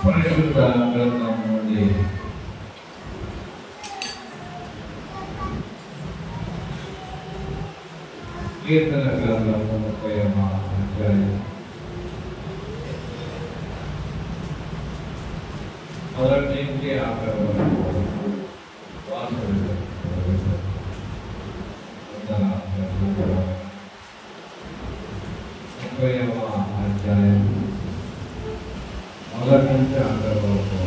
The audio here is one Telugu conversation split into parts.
పరిశుద్ధ గ్రంథం నుండి కీర్తన గ్రంథం 30వ అధ్యాయం మొదటి నుంచి ఆఖరి వరకు వాసన 30వ అధ్యాయం మొదటి నుంచి ఆఖరి వరకు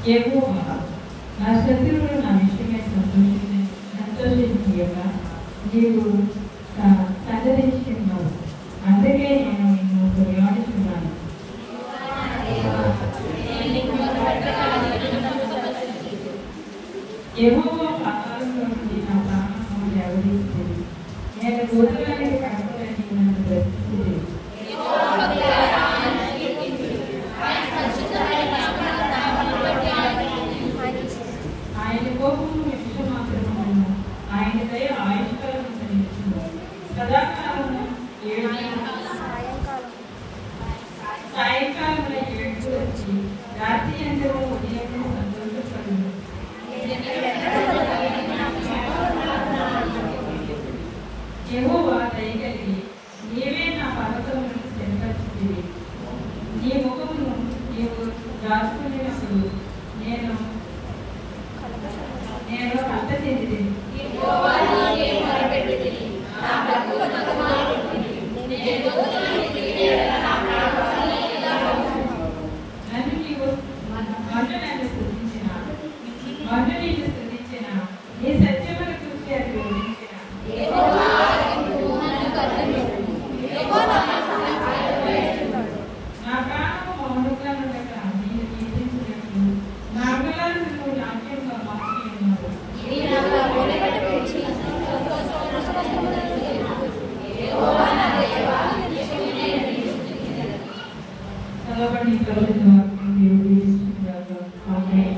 యెహోవా నా శత్రువులు నా విషయమై సంతోషించగా నీవు సందర్శించినావు, అందుకే నేను నిన్ను కొనియాడుచున్నాను. యెహోవా పాతాళంలో నుండి నా ప్రాణము లేవదీస్తుంది, నేను గోధుమలకు కడపలని నన్ను బ్రతికింది. ఆయన కోపము నిమిషం మాత్రము, ఆయన దయ ఆయుష్కాలము కలిగించింది. సదాకాలము సాయంకాలమున ఏడుకు వచ్చి రాత్రి అందరూ ఉదయం సంతోషపడు. యెహోవా దయగలిగి నీవే నా పర్వతములను స్థిరపరిచితివి. నీ ముఖమును నీవు దాచుకునేటప్పుడు నేను కలత చెందితిని. నన్ను నీవు నన్ను స్తుతించిన నీ సత్యమును చూసి అది వివరించిన నా ప్రాణము మౌనంగా ఉండక నేను కీర్తించినట్లు నా అంగలాలను నువ్వు నాట్యంగా మార్చి ఉన్నావు. చదవబడిన ప్రవచన వాక్యం దేవుడు దీవించుగాక. ఆమేన్.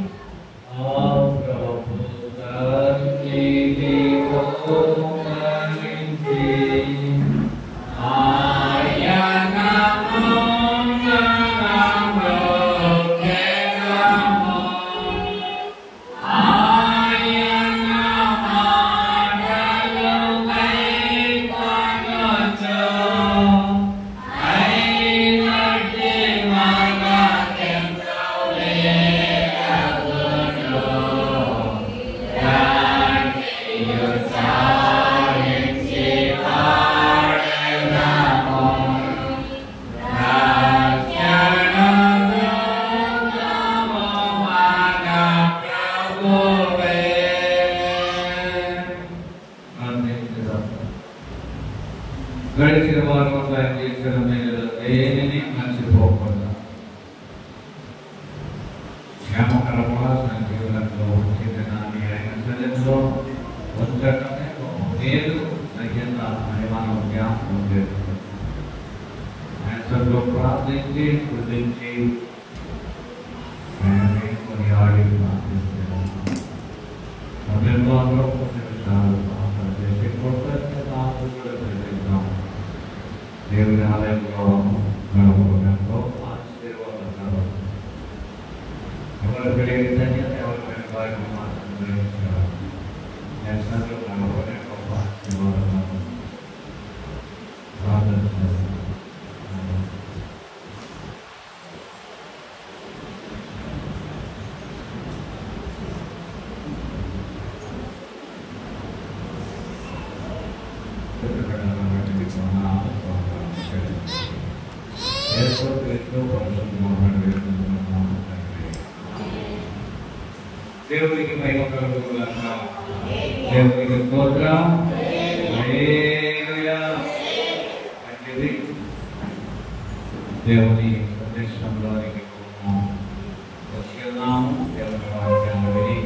గడిచిన వారంలో ఆయన చేసిన మేలు దేనిని మర్చిపోకుండా క్షేమకరముగా నా జీవనంలో వచ్చిందని ఆయన సన్నిధిలో ఉంచటమే మేలు తగిన మనం జ్ఞాపకం చేస్తుంది. ఆయన సన్నిధిలో ప్రార్థించి కృతించి ఆయనని కొనియాడి ప్రార్థిస్తున్నాను. సమయంలో అందరూ కొన్ని విషయాలు ప్రార్థన చేసి కృతజ్ఞతలు కూడా తెలియజేద్దాం. దేవుని ఆలయంలో గడపడంతో ఆశీర్వాదాలు ఎవరు తెలియని ధన్యత ఎవరికైనా వారికి మాత్రం గ్రహించారు. నేషనల్లో గడపడే గొప్ప ఆశీర్వాదాలు ప్రార్థన చేస్తాను. దేవునికి మహిమ కలుగుగాక. దేవునికి స్తోత్రం. హల్లెలూయా. మంచిది. దేవుని సందేశంలోనికి వచ్చి ఉన్నాము. దేవుని వాక్యాన్ని విని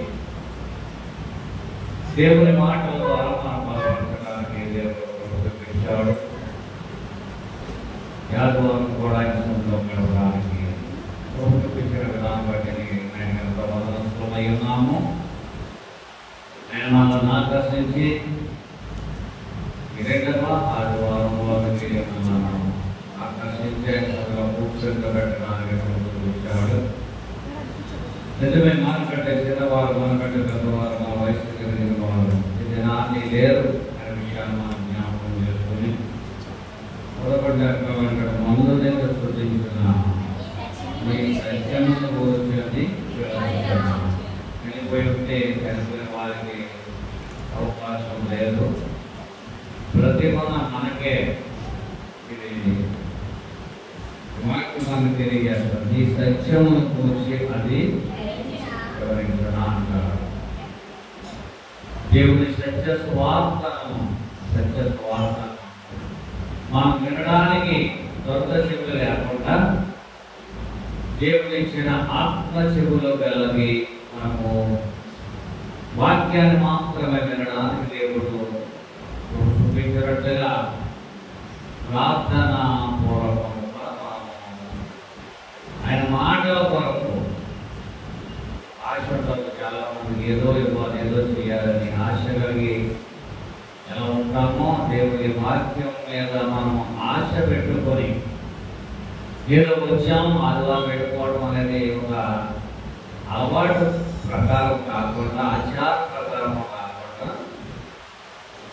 దేవుని మాటల ద్వారా మనం బలపరచడానికి దేవుడు చూపించాడు. యాదవారం కూడా ఇంట్లో గడపడానికి చూపించిన విధానం బట్టి నేను ఎంతో వదనస్తులమై ఉన్నాము. నేను మనల్ని ఆకర్షించి ఇదేగా ఆదివారంలో నన్ను ఆకర్షించే కూర్చోబెట్టడానికి చూపించాడు. నిజమే, మనకంటే చిన్నవారు, మనకంటే పెద్దవారు, మన వయసు కలిగిన వారు ఇది నాని లేరు అనే విషయాన్ని మనం జ్ఞాపకం చేసుకుని మొదటి మందు దగ్గర సృష్టించిన మీ సత్యాన్ని కోరుతుంది. చనిపోయి ఉంటే చనిపోయిన వారికి అవకాశం లేదు. ప్రతిమన మనకే ఇది వాక్యాన్ని తెలియజేస్తారు. ఈ సత్యమును కూర్చి అది వివరించడం అంటారు. దేవుని సత్య స్వార్థను మనం వినడానికి దొరక చెవులు లేకుండా దేవుడు ఇచ్చిన ఆత్మ చెవులు కలిగి మనము వాక్యాన్ని మాత్రమే వినడానికి దేవుడు చూపించినట్లుగా ప్రార్థన పూర్వకంగా ఆయన మాటల కొరకు ఆశపడతారు. చాలా మంది ఏదో ఇవ్వాలి, ఏదో చేయాలని ఆశ కలిగి ఎలా ఉంటామో దేవుడి వాక్యం మీద మనం ఆశ పెట్టుకొని ఏదో వచ్చాము ఆదివారం పెట్టుకోవడం అనేది ఒక అలవాటు ప్రకారం కాకుండా, ఆచార ప్రకారం కాకుండా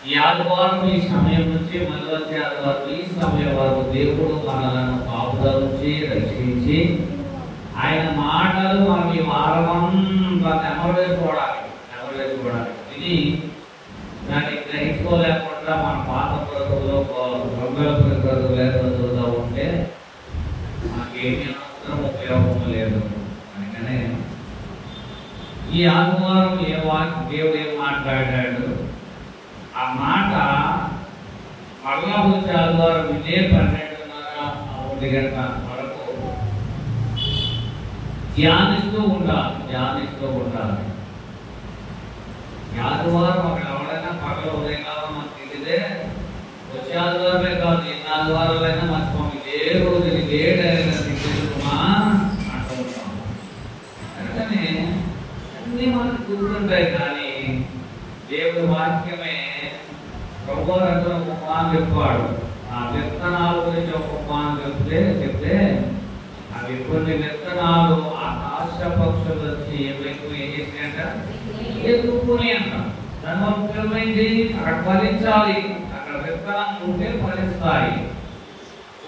ఈ ఆదివారం ఈ సమయం నుంచి మళ్ళీ వచ్చే ఆదివారం ఈ సమయం వరకు దేవుడు మనలను కాపుదల నుంచి రక్షించి ఆయన మాటలు మనం ఈ వారమంతా నెమరేసుకోవడానికి ఇది దాన్ని గ్రహించుకోలేకుండా మన పాత బ్రతుకులో బ్రతుకులు ఉంటే మనకేమీ అవసరం ఉపయోగం లేదు. అందుకనే ఈ ఆదివారం దేవుడు ఏం మాట్లాడాడు ఆ మాట మళ్ళా వచ్చే ఆదివారం ఇదే 12:30 గంట వరకు ధ్యానిస్తూ ఉండాలి. ఆదివారం అక్కడ ఎవరైనా పగల ఉదయకాలం మనకు తెలియదే వచ్చే ఆదివారమే కాదు, ఎన్ని ఆదివారాలైనా మర్చిపోం. ఇదే రోజు ఇదే తెలుసుమా అంటూ ఉంటాం. అందుకని అన్నీ మనకు గుర్తుంటాయి. కానీ దేవుడి వాక్యమే ప్రభుత్వం ఒక ఉపమానం చెప్పాడు. ఆ విత్తనాల గురించి ఒక ఉపమానం చెప్తే అవి కొన్ని విత్తనాలు ఆకాశ పక్షులు వచ్చి ఏం చేసినాయంట, ఎత్తుకుని అంట. దాని ముఖ్యమైనది అక్కడ ఫలించాలి. అక్కడ విత్తనం ఉంటే ఫలిస్తాయి.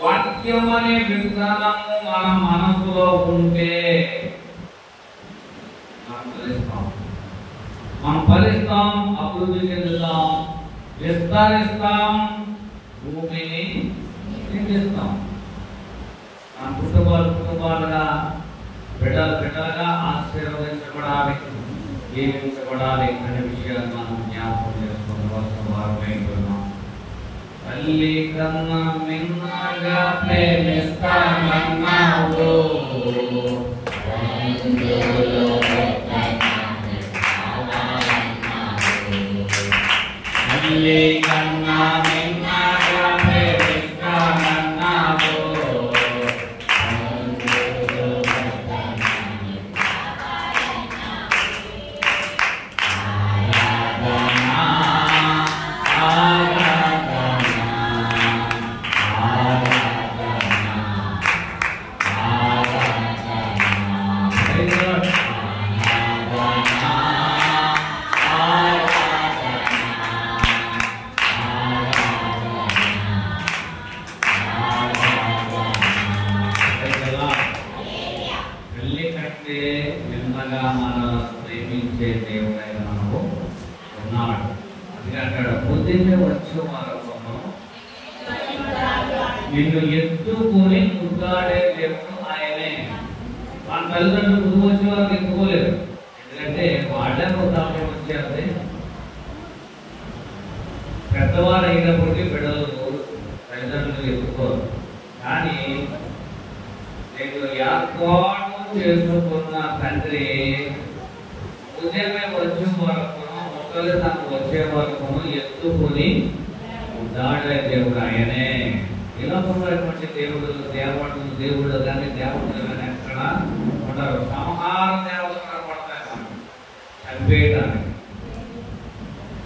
వాక్యం అనే విత్తనము మన మనసులో ఉంటే మనం ఫలిస్తాం, అభివృద్ధి చెందుతాం, విస్తరిస్తాం, భూమిని నిందిస్తాం. మన కుటుంబాలుగా బిడ్డలుగా ఆశీర్వదించబడాలి, జీవించబడాలి అనే విషయాన్ని మనం జ్ఞాపకం చేసుకోవాల్సిన వారమైపోతున్నాం. తల్లి కన్నా మిన్నగా ప్రేమిస్తానన్నావు, తల్లి కన్నా మిన్నగా ప్రేమిస్తానన్నావు, నిన్ను ఎత్తుకొని ముద్దాడే దేవుడు ఆయనే. మన తల్లిదండ్రులు ముందు వచ్చే వారికి ఎత్తుకోలేదు, ఎందుకంటే వాళ్ళే వృద్ధాప్యం వచ్చేది. పెద్దవారు అయినప్పటికీ బిడ్డలు తల్లిదండ్రులు ఎత్తుకోరు. కానీ నేను ఏర్పాటు చేసుకున్న తండ్రి ఉదయమే వచ్చే వరకు ఒక ముసలి తను వచ్చే వరకు ఎత్తుకుని దాడే దేవుడు ఆయనే. ఇలా ఉన్నటువంటి దేవుళ్ళు కానీ దేవతలు కానీ ఎక్కడ ఉండరు. సంహార దేవతలు పడతాయి మనకు చంపేయడానికి.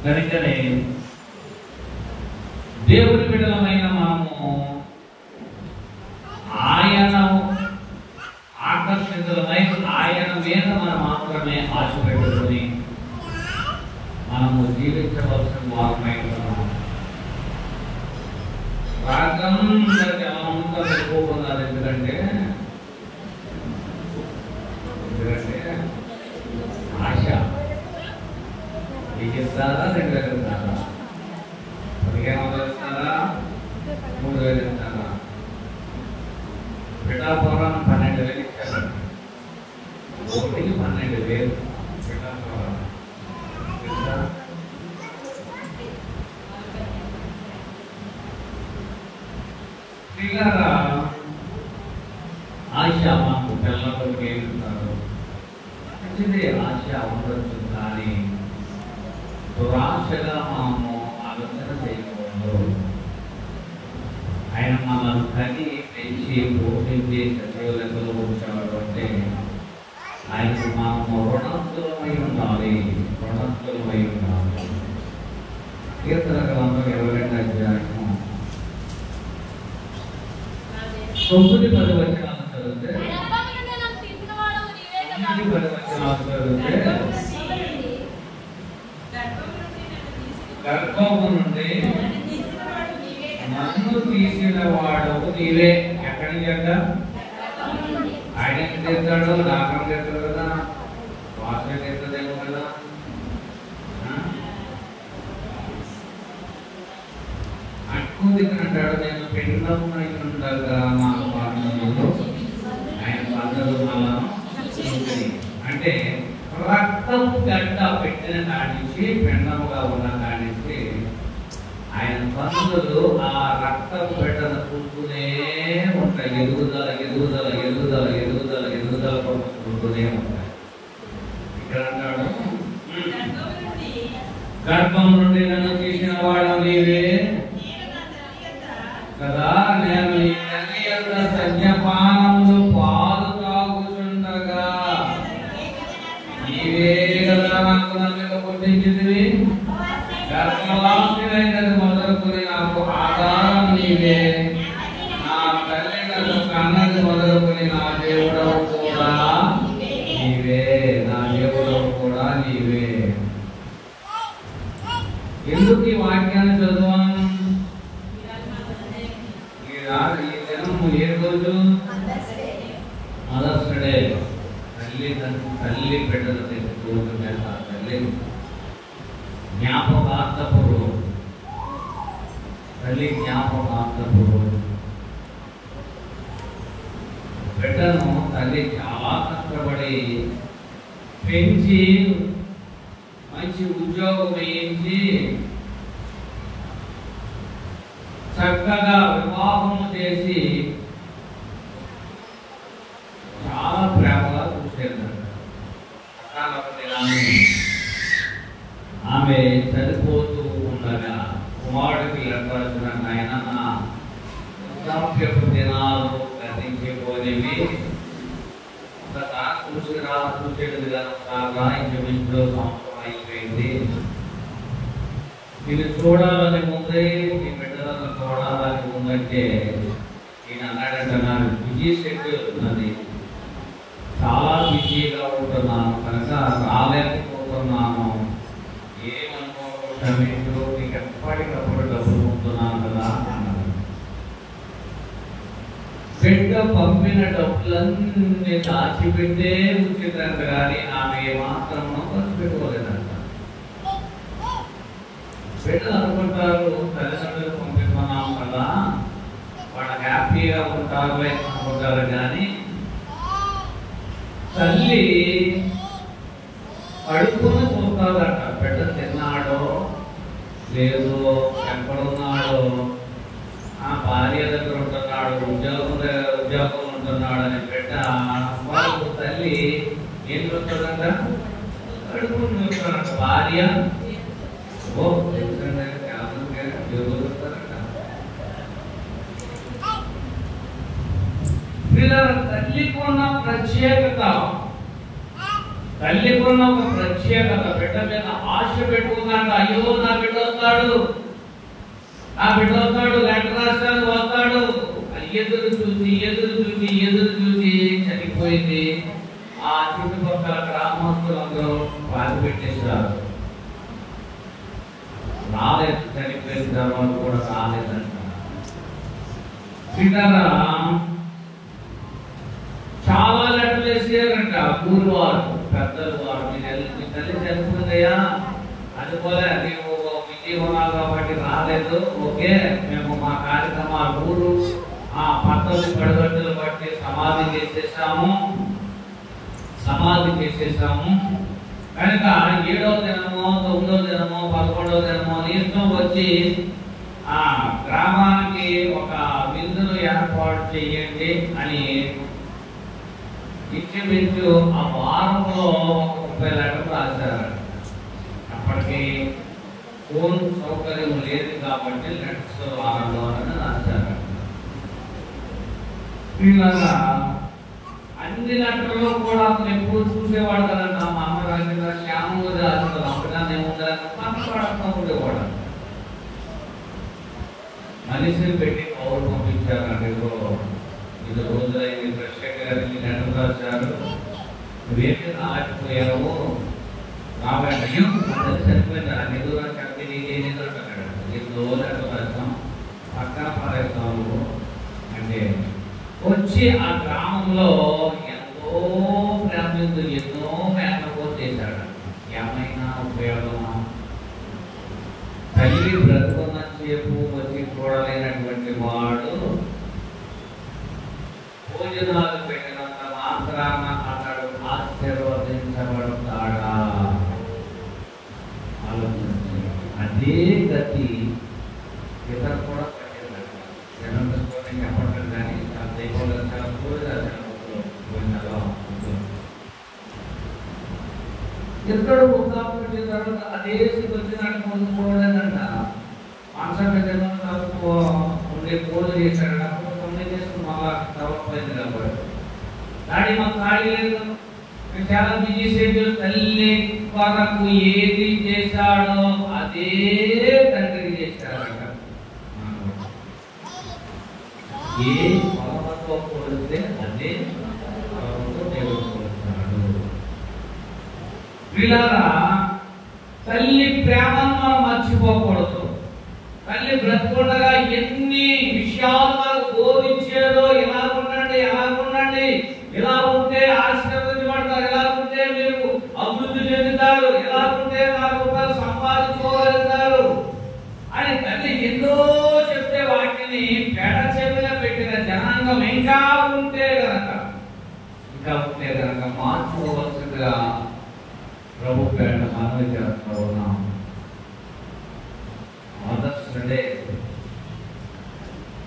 కనుకనే దేవుడి బిడ్డలమైన మనము ఆయన ఆకర్షితులమై ఆయన మీద మనం మాత్రమే ఆశ పెట్టుకుని మనము జీవించవలసిన వారమై ఉన్నాము. రాగం అంతా వెళ్ళిపోతున్నారు. ఎందుకంటే ఆశ మీకు ఇస్తారా 2,000 ఇస్తారా 15,000 ఇస్తారా 3,000 ఇస్తారా? పిఠాపురం 12,000 ఇచ్చారు. ఒకటికి 12,000 పిఠాపురం. పిల్లరా ఆశ మాకు పిల్లలకు ఏమిస్తారు మంచిది. ఆశ ఉండొచ్చు, కానీ దురాశగా మనము ఆలోచన చేయకూడదు. ఆయన మనల్ని కని పెంచి పోషించి సజీవులతో ఉంచాడు అంటే ఆయనకు మనము రుణస్థులమై ఉండాలి. కీర్తన గ్రంథం 22వ అధ్యాయము 9-10 వచనాలు చదివితే గర్భము నుండి నన్ను తీసిన వాడు నీవే. ఎక్కడి నుంచి అంట? ఆయన తీస్తాడు, నాకం తీస్తాడు కదా, వాసన తీస్తుందేమో కదా. అట్టుకుంది అంటాడు, నేను పిండమునై ఉండగా మా పాటలు ఆయన పద్ధతులు మళ్ళా అంటే రక్తం గడ్డ పెట్టిన కాడి నుంచి, పిండముగా ఉన్న కాడి నుంచి ఆయన పద్ధతులు ఆ రక్తం బిడ్డను చూస్తూనే ఉంటాయి. ఎదుగుదల చూస్తూనే ఉంటాయి. ఇక్కడ అంటాడు, గర్భం నుండి నన్ను తీసిన వాడు నీవే కదా. నేను ఈ తల్లి యొక్క సంజ్ఞపానములు పాలు తాగుచుండగా నీవే కదా నాకు నన్ను పుట్టించితివి. గర్భవాసినైనది మొదలుకొని నాకు ఆధారం నీవే. నా తల్లి నన్ను కన్నది మొదలుకొని నా దేవుడవు కూడా నీవే. ఎందుకు ఈ వాక్యాన్ని చదువాను? ఈ దినం ఏ రోజు? Mother's day. తల్లి బిడ్డలు రోజు మీద తల్లి జ్ఞాపకార్థపు రోజు. తల్లి జ్ఞాపకార్థపు రోజు. బిడ్డను తల్లి చాలా కష్టపడి పెంచి మంచి ఉద్యోగం వేయించి చక్కగా వివాహము చేసి చాలా ప్రేమగా చూసేదంట. ఆమె చనిపోతూ ఉండగా కుమారుడికి లెక్కవలసిన ఆయన నా వృద్ధాప్యపు దినాలు గతించిపోయినవి. చూసేది కాగా ఇంచుమించులో సంవత్సరం అయిపోయింది. నేను చూడాలని ముందే మీ బిడ్డలను చూడాలని ఉందంటే నేను అన్నాడంటే నాకు బిజీ షెడ్యూల్ ఉన్నది, చాలా బిజీగా ఉంటున్నాను కనుక రాలేకపోతున్నాను. ఏమనుకోకుండా మీకు ఎప్పటికప్పుడు డబ్బులు ఉంటున్నాను కదా అన్నాడు. బిడ్డ పంపిన డబ్బులన్నీ దాచిపెట్టే ఉచితంట, కానీ ఆమె మాత్రం ఖర్చు పెట్టుకోలేదంట. బిడ్డలు అనుకుంటారు తల్లిదండ్రులు పంపిస్తున్నాం కదా వాళ్ళు హ్యాపీగా ఉంటారు అనుకుంటారు, కానీ తల్లి అడుగుని చూస్తాడట. బిడ్డ తిన్నాడో లేదో, ఎక్కడున్నాడో, ఆ భార్య దగ్గర ఉంటున్నాడు, ఉద్యోగం ఉంటున్నాడు అని బిడ్డ వాళ్ళకు తల్లి ఏం చూస్తాడంట? అడుగుని చూస్తాడంట. భార్య తల్లికి ఉన్న ప్రత్యేకత, తల్లికి ఉన్న ఒక ప్రత్యేకత, బిడ్డ మీద ఆశ పెట్టుకున్నాక, అయ్యో నా బిడ్డ వస్తాడు, నా బిడ్డ వస్తాడు, లెటర్ రాష్ట్రానికి వస్తాడు, ఎదురు చూసి చనిపోయింది. ఆ చుట్టుపక్కల గ్రామస్తులందరూ బాధ పెట్టేశారు. రాలేదు, చనిపోయిన తర్వాత కూడా రాలేదంట. సీతారా చాలా లెటర్లు వేసారంట ఊరు వారు, పెద్దలు వారు. మీ తల్లి చనిపోయిందయ్యా, అందుకోలే నీవు విజయవనాలు కాబట్టి రాలేదు, ఓకే మేము మా కార్యక్రమాలు ఊరు ఆ పద్ధతి పడగట్టులు బట్టి సమాధి చేసేసాము కనుక 7వ దినమో 9వ దినమో 11వ దినమో ఇష్టం వచ్చి ఆ గ్రామానికి ఒక విందును ఏర్పాటు చేయండి అని ఇంచుమించు ఆ వారంలో 30 లెటర్లు రాశారు. అప్పటికి ఫోన్ సౌకర్యం లేదు కాబట్టి లెటర్స్ వారంలో రాశారు. ఇలాగా అన్ని లెటర్లో కూడా అతను ఎప్పుడు చూసేవాడు కదంట. మా అమ్మ రాసిన శ్యామంగా రాసిన అప్పటిదాన్ని ఏముందని పక్కపడుతూ ఉండేవాడు. మనిషిని పెట్టి పౌరు పంపించారండి. ఇది రోజులైంది, కృష్ణ గారిని లెటర్ రాశారు, నువ్వేమి రాకపోయావు, రాబోయే చనిపోయినారు నిధులు రాసి నీకేదో ఎన్నో లెటర్ రాస్తాం, పక్కన పారేస్తాము అంటే వచ్చి ఆ గ్రామంలో ఎంతో ప్రేమతో ఎన్నో మేనకో చేశాడు. ఏమైనా ఉపయోగమా? తల్లి బ్రతుకున్న సేపు వచ్చి చూడలేనటువంటి వాడు భోజనాలు పెట్టినంత మాత్రాన అతడు ఆశీర్వదించబడతాడా? ఆలోచించి అదే గతి ఇతరు కూడా చెప్పడం కానీ ఎక్కడో వచ్చిన తర్వాత అదే వచ్చినట్టు ముందు చూడలేదంట. మనసు ఉండే పూజలు చేశాడు. అప్పుడు 9 చేసుకుని మళ్ళా తవ్వకపోయింది కాబట్టి డాడీ మాకు ఖాళీ లేదు, చాలా బిజీ షెడ్యూల్. తల్లి వరకు ఏది చేశాడో అదే తండ్రికి చేశాడట. ఏ పొలమతో కొలిస్తే అదే పొలమతో దేవుడు కొలుస్తాడు. వీళ్ళారా తల్లి ప్రేమను మనం మర్చిపోకూడదు. తల్లి బ్రతుకుండగా ఎన్ని విషయాలు మనకు బోధించేదో, ఎలా ఉండండి, ఇలా ఉంటే ఆశీర్వదించబడతారు, ఎలా ఉంటే మీరు అభివృద్ధి చెందుతారు, ఎలా ఉంటే 4 రూపాయలు సంపాదించుకోగలుగుతారు అని తల్లి ఎన్నో చెప్తే వాటిని పెడ చెవిన పెట్టిన జనాంగం ఇంకా ఉంటే గనక మార్చుకోవాల్సిందిగా ప్రభు పేట మనవి చేస్తూ ఉన్నాం. మదర్స్ డే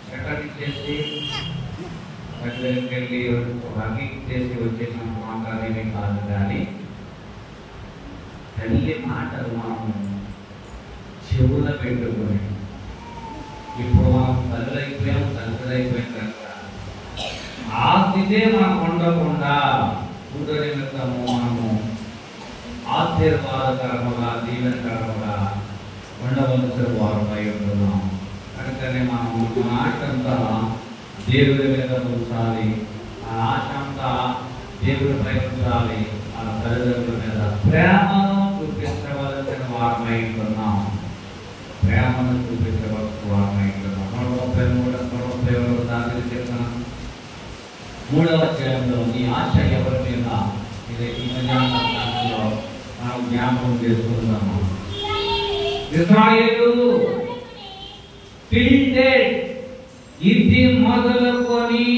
సెకండ్ చేసి వెళ్ళి హకింగ్ చేసి వచ్చేసిన మాట్లాడేవి కాదు, కానీ తల్లి మాటలు మనం చెవుల పెట్టుకుని ఇప్పుడు మనం తల్లులైపోయిన కనుక ఆ స్థితే మనం ఉండకుండా కుటుంబ నిమిత్తము మనము ఆశీర్వాదకరముగా దీవెనకరముగా ఉండవలసిన వారమై ఉంటున్నాం. కనుకనే మనం మన ఆశంతా దేవుడి మీద ఉంచాలి, ఆ ఆశ అంతా దేవుడిపై ఉంచాలి, ఆ తల్లిదండ్రుల మీద ప్రేమను చూపించవలసిన వారమై ఉంటున్నాం. ప్రేమను చూపించవలసిన వారమై ఉంటున్నాం. 133 దాని చెప్పిన 3వ అధ్యాయంలో నీ ఆశ ఎవరి మీద ఇది ఈ మధ్యాహ్నంలో మనం జ్ఞాపకం చేసుకుందాము. ఇశ్రాయేలు తింటే ఇది మొదలుకొని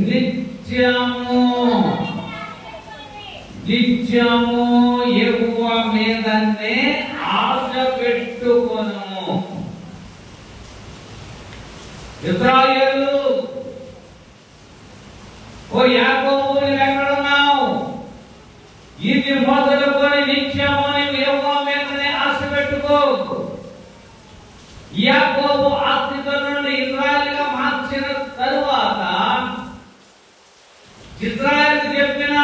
నిత్యము యెహోవా మీదనే ఆశ పెట్టుకొనుము. ఇశ్రాయేలు, ఓ యాకోబు నీవు ఎక్కడున్నావు? ఇది మొదలుకొని నిత్యము యెహోవా మీదనే ఆశ పెట్టు. పెట్టుకో. యాకోబు ఆస్తితో నుండి ఇశ్రాయేలుగా మార్చిన తరువాత ఇశ్రాయేలుకు చెప్పిన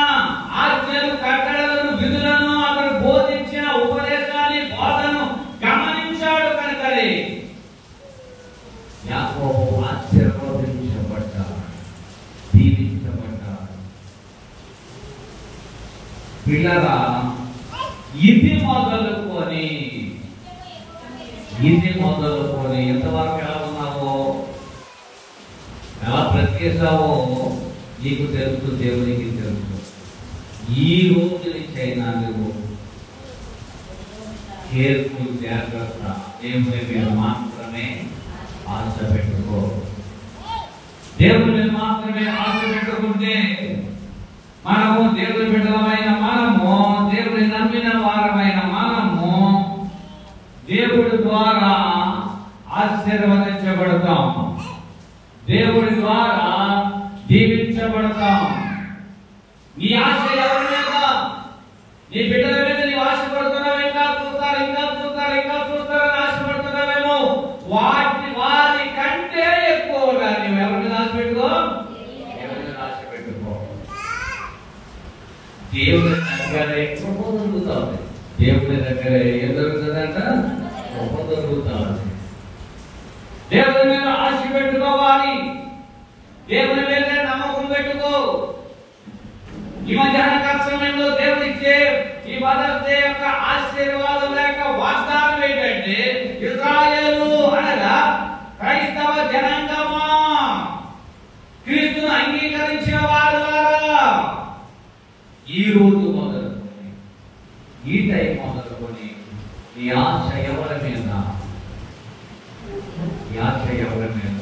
ఆజ్ఞలు, కట్టడలను, విధులను, అతను బోధించిన ఉపదేశాన్ని, బోధను గమనించాడు కనుకనే యాకోబు ఆశీర్వదించబడ్డాడు, దీవించబడ్డాడు. పిల్లరా, ఇది మొదలుకొని ఎంతవరకు ఎలా ఉన్నావో, ఎలా బ్రతికేసావో నీకు తెలుసు, దేవునికి తెలుసు. ఈ రోజు నుంచి అయినా నువ్వు కేర్ఫుల్, జాగ్రత్త, దేవుని మీద మాత్రమే ఆశ పెట్టుకో. దేవుని మీద మాత్రమే ఆశ పెట్టుకుంటే మనము దేవుని బిడ్డలమైన మనము, దేవుని నమ్మిన వారమైన మనము దేవుడి ద్వారా ఆశీర్వదించబడతాం, దేవుడి ద్వారా దీవించబడతాం. నీ ఆశ ఎవరి మీద? నీ బిడ్డల మీద నీవు ఆశపడుతున్నావు. ఇంకా చూస్తారని ఆశపడుతున్నావేమో. వారి కంటే ఎక్కువగా నీవు ఎవరి మీద ఆశ పెట్టుకో, దేవుని దగ్గరే కృప దొరుకుతుంది. దేవుని దగ్గర ఏం దొరుకుతుందంట? కృప దొరుకుతుంది. దేవుని మీద ఆశ పెట్టుకోవాలి, దేవుని మీద నమ్మకం పెట్టుకో. ఈ మధ్యాహ్న సమయంలో దేవుడిచ్చే ఈ మదర్స్ డే యొక్క ఆశీర్వాదం లేక వాగ్దానం ఏంటంటే, ఇశ్రాయేలు అనగా క్రైస్తవ జనాంగమా, క్రీస్తును అంగీకరించిన వారులారా, ఈ రోజు మొదలుకొని, ఈ టైం మొదలుకొని నీ ఆశ ఎవరి మీద? ఈ ఆశ ఎవరి మీద?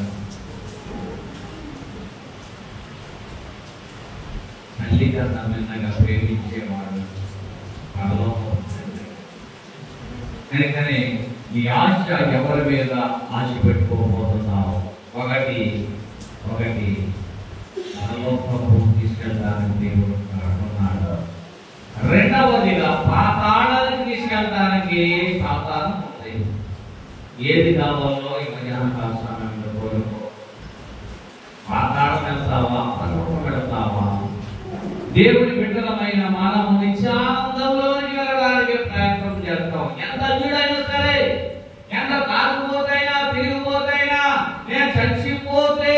తల్లికన్నా మిన్నగా ప్రేమించేవాడు కనుకనే నీ ఆశ ఎవరి మీద ఆశ పెట్టుకోబోతున్నావు? ఒకటి పరలోకము తీసుకెళ్తానని దేవుడు అంటున్నాడు. రెండవదిగా పాతాళానికి తీసుకెళ్తానికి సాతాను ఉంది. ఏది కావాలో ఈ మధ్యాహ్న సమయంలో కోరుకో. పాతాళం వెళ్తావా, పరలోకం వెళ్తావా? దేవుని బిడ్డలమైన మనము నిత్యానందంలోనికి వెళ్ళడానికి ప్రయత్నం చేస్తాం. ఎంత అన్యుడైనా సరే, ఎంత తాగుపోతైనా, తిరిగిపోతైనా, నేను చచ్చిపోతే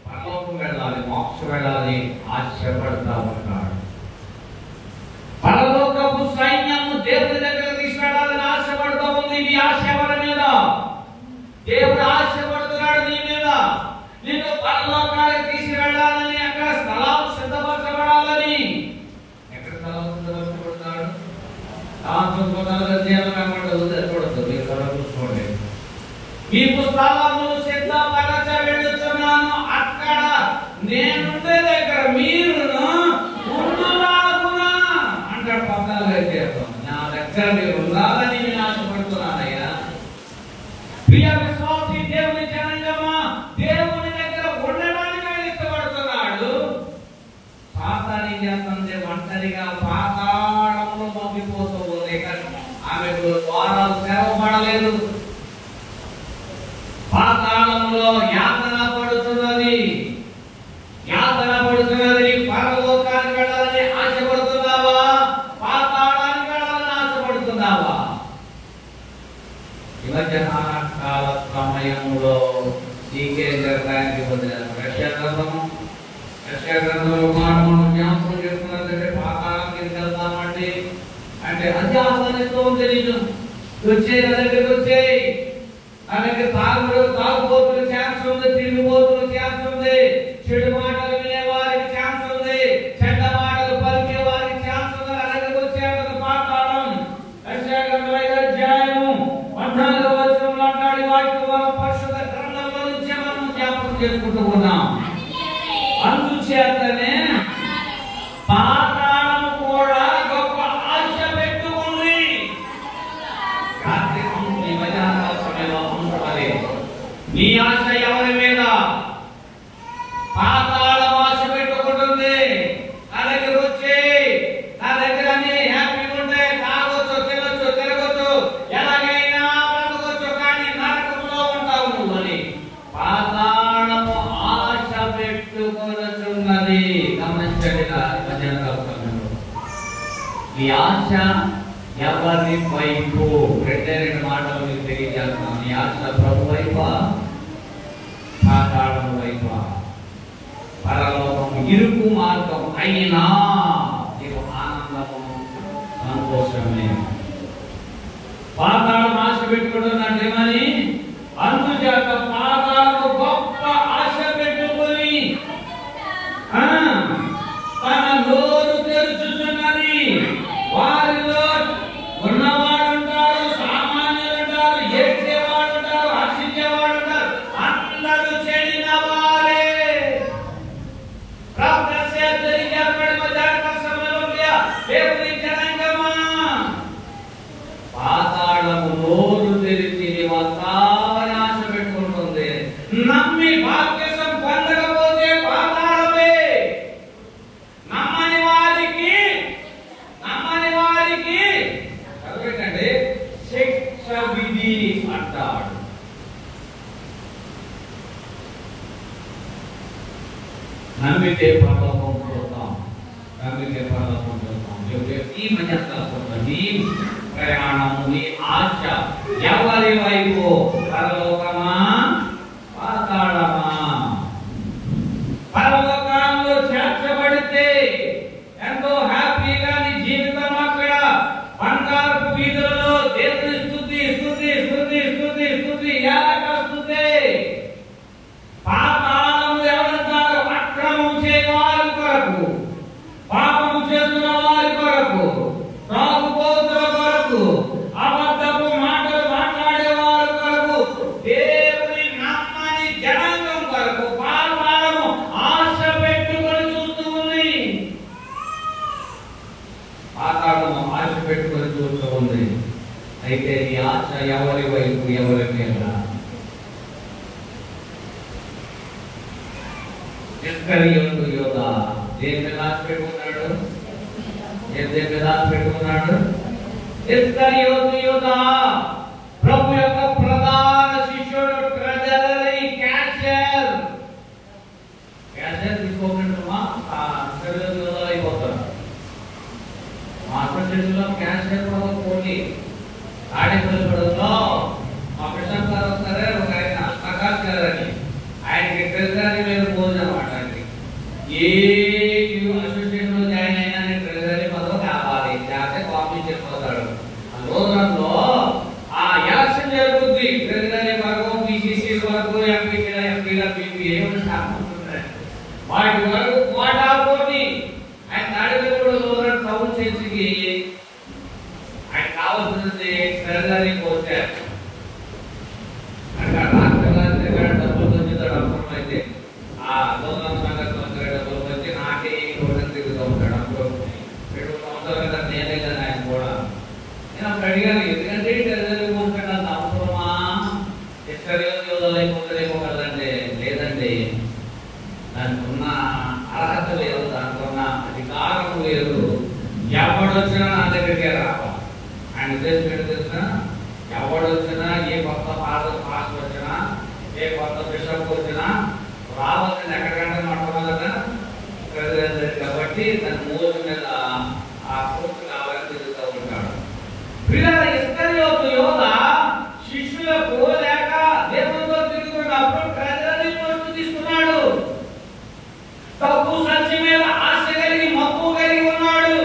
పరలోకం వెళ్ళాలి, మోక్షం వెళ్ళాలి ఆశపడతా ఉంటాడు. పరలోకపు సైన్యము దేవుని దగ్గర తీసుకెళ్ళాలని ఆశపడుతూ ఉంది. నీ ఆశ ఎవరి మీద? దేవుడు ఆశపడుతున్నాడు నీ మీద. నిన్ను పరలోకానికి తీసుకెళ్ళాలని, అక్కడ స్థలం సిద్ధపరచబడాలని. ఎక్కడ స్థలం సిద్ధపరచబడతాడు? చూసుకోండి. మీకు స్థలము సిద్ధపరచబెడుతున్నాను, అక్కడ నేనుండే దగ్గర మీరును ఉండులాగునా అంటాడు. నా దగ్గర మీరు ఉండాలని నేను ఆశపడుతున్నానయ్యా. ప్రియ విశ్వాసి, దేవుని జనాంగమా, దేవుని దగ్గర ఉండడానికి ఇష్టపడుతున్నాడు. సాతాను ఏం చేస్తుంది? ఒంటరిగా పాతాళంలో మగ్గిపోతూ ఉంది. ఆమెకు ద్వారాలు తెరవబడలేదు, పాతాళంలో యాతన పడుతున్నది. పరలోకానికి వెళ్ళాలని ఆశపడుతున్నావా? పాతాళానికి వెళ్ళాలని ఆశపడుతున్నావా? ఈ మధ్యాహ్న కాల సమయంలో జరగడానికి రష్యా గ్రంథంలో మనం జ్ఞాపకం చేసుకున్నదంటే పాతాళానికి వెళ్తామండి అంటే అది ఆహ్వానిస్తూ ఉంది. నేను వచ్చేయి, నా దగ్గరికి వచ్చేయి. అలాగే తాగుబోతుల ఛాన్స్ ఉంది, తిరుగుబోతుల ఛాన్స్ ఉంది, చెడు మాటలు వినే వారికి ఛాన్స్ ఉంది, చెడ్డ మాటలు పలికే వారికి ఛాన్స్ ఉంది. అలాగే వచ్చేది పాతాళం. యెషయా గ్రంథం 5వ అధ్యాయము 14వ వచనంలో అంటాడు, వాక్య పరిశుద్ధ గ్రంథంలో నుంచి మనం జ్ఞాపకం చేసుకుంటూ ఉన్నాం. అందుచేతనే పాతాళము కూడా గొప్ప ఆశ పెట్టుకుంది. నీ ఆశ ఎవరి మీద? పాతాళం ఆశ పెట్టుకుంటుంది. నా దగ్గర వచ్చి, నా దగ్గర అన్ని హ్యాపీగా ఉంటే తాగొచ్చు, తినొచ్చు, తిరగొచ్చు, ఎలాగ ఆశ ఎవరి వైపు? రెండు మాటలు మీకు తెలియజేస్తున్నాను. నీ ఆశ ప్రభు వైపా, పాతాళం వైపా? పరలోకం ఇరుకు మార్గం అయినా నీకు ఆనందము, సంతోషమే. పాతాళం ఆశ పెట్టుకుంటున్నాడు ఏమని? అందుచేత పాతాళము గొప్ప ఆశ పెట్టుకొని తన నోరు తెరుచుతున్నది. వారిలో ఉన్నవాడు ఉంటారు, సామాన్యులు ఉంటారు, ఏడ్చేవాడు ఉంటారు, హర్షించేవాడు ఉంటారు. అందరూ చెడిన వారే. పాతాళము నోరు తెరిచి ఆశ పెట్టుకుంటుంది. నమ్మి భాగ్యసం పొందకపోతే పాతాళమే. నమ్మని వారికి చదవకండి, శిక్ష విధి అంటాడు. నమ్మితే పరలోకం చూద్దాం, నమ్మితే పరలోకం చూద్దాం. ఈ మధ్య ప్రయాణము, నీ ఆశ ఎవరి వైపు? పరలోకమా, పాతాళమా? పరలోకంలో చేర్చబడితే ఎంతో హ్యాపీగా నీ జీవితం అక్కడ బంగారపు వీధులలో దేవుని స్తుతి స్తుతి స్తుతి స్తుతి స్తుతి స్తుతి. పాతాళము ఎవరంటారు? అక్రమం చేయవారి కొరకు, పాపము చేస్తున్న వారి కొరకు, త్రాగుబోతుల కొరకు, అబద్ధపు మాటలు మాట్లాడే వారి కొరకు, దేవుని నమ్మని జనాంగం కొరకు పాతాళము ఆశ పెట్టుకొని చూస్తూ ఉంది. పాతాళము ఆశ పెట్టుకొని చూస్తూ ఉంది. అయితే ఈ ఆశ ఎవరి వైపు, ఎవరి మీద? ఇస్కరియోతు యోధ దేని మీద ఆశ పెట్టుకున్నాడు? దేని మీద ఆశ పెట్టుకున్నాడు? ఇస్కరియోతు యోధ ప్రభు యొక్క ప్రధాన శిష్యుడు, ట్రెజరీ క్యాషియర్. క్యాషియర్ తీసుకోకుండా ఇస్కరియోతు యోధ అయిపోతాడు. మా అసోసియేషన్లో క్యాషియర్ కూడా పోటీ. ఆడిపల్లిగూడెంలో మా ప్రశాంత్ గారు వస్తారే, ఒక ఆయన ప్రకాష్ గారు అని, ఆయనకి ట్రెజరీ మీద పోదు అనమాట. ఏ అసోసియేషన్ లో జాయిన్ అయినా ట్రెజరీ పదవి కావాలి, లేకపోతే కాంపిటీషన్ పోతాడు. ఆ రోజుల్లో ఆ ఎలక్షన్ జరుగుద్ది. ట్రెజరీ వరకు, బీసీసీ వరకు, ఎంపీగా బీపీ వాటి వరకు కోటా పోటీ. ఆయన తాడిపల్లిగూడెంలో టౌన్ చర్చికి ఆయన కావాల్సింది ట్రెజరీ పోతే అక్కడ రాష్ట్ర డబ్బులు పొందుతాడు. అప్పుడు అయితే ఆ లోకం సంఘటన డబ్బులు వచ్చి నాకే రోడ్డు తిరుగుతూ ఉంటాడు. అప్పుడు 2 సంవత్సరాల క్రితం నేనే కదా ఆయన కూడా. నేను అప్పుడు అడిగాను, ఎందుకంటే ట్రెజరీ పోతాడు అంత అవసరమా? ఇస్కరియోతు అయిపోతుందేమో కదంటే, లేదండి, దానికి ఉన్న అర్హత లేదు, దానికి ఉన్న అధికారం లేదు. ఎవడొచ్చినా నా దగ్గరికే రావాలి. ఆయన ఉద్దేశం ఏంటి తెలిసిన? ఎవడొచ్చినా, ఏ కొత్త పాస్ వచ్చినా, ఏ కొత్త బిషప్ వచ్చినా రావాల్సింది ఎక్కడికంటే మొట్టమొదట ట్రెజరీ. కాబట్టి తన మూడు మీద ఆ కోర్టు కావాలని తిరుగుతూ ఉంటాడు. ఇస్కరియోతు యోధ శిష్యులకు లేక దేవునితో తిరుగుతున్నప్పుడు ట్రెజరీ పోస్టు తీసుకున్నాడు. తప్పు సంచి మీద ఆశ కలిగి, మప్పు కలిగి ఉన్నాడు.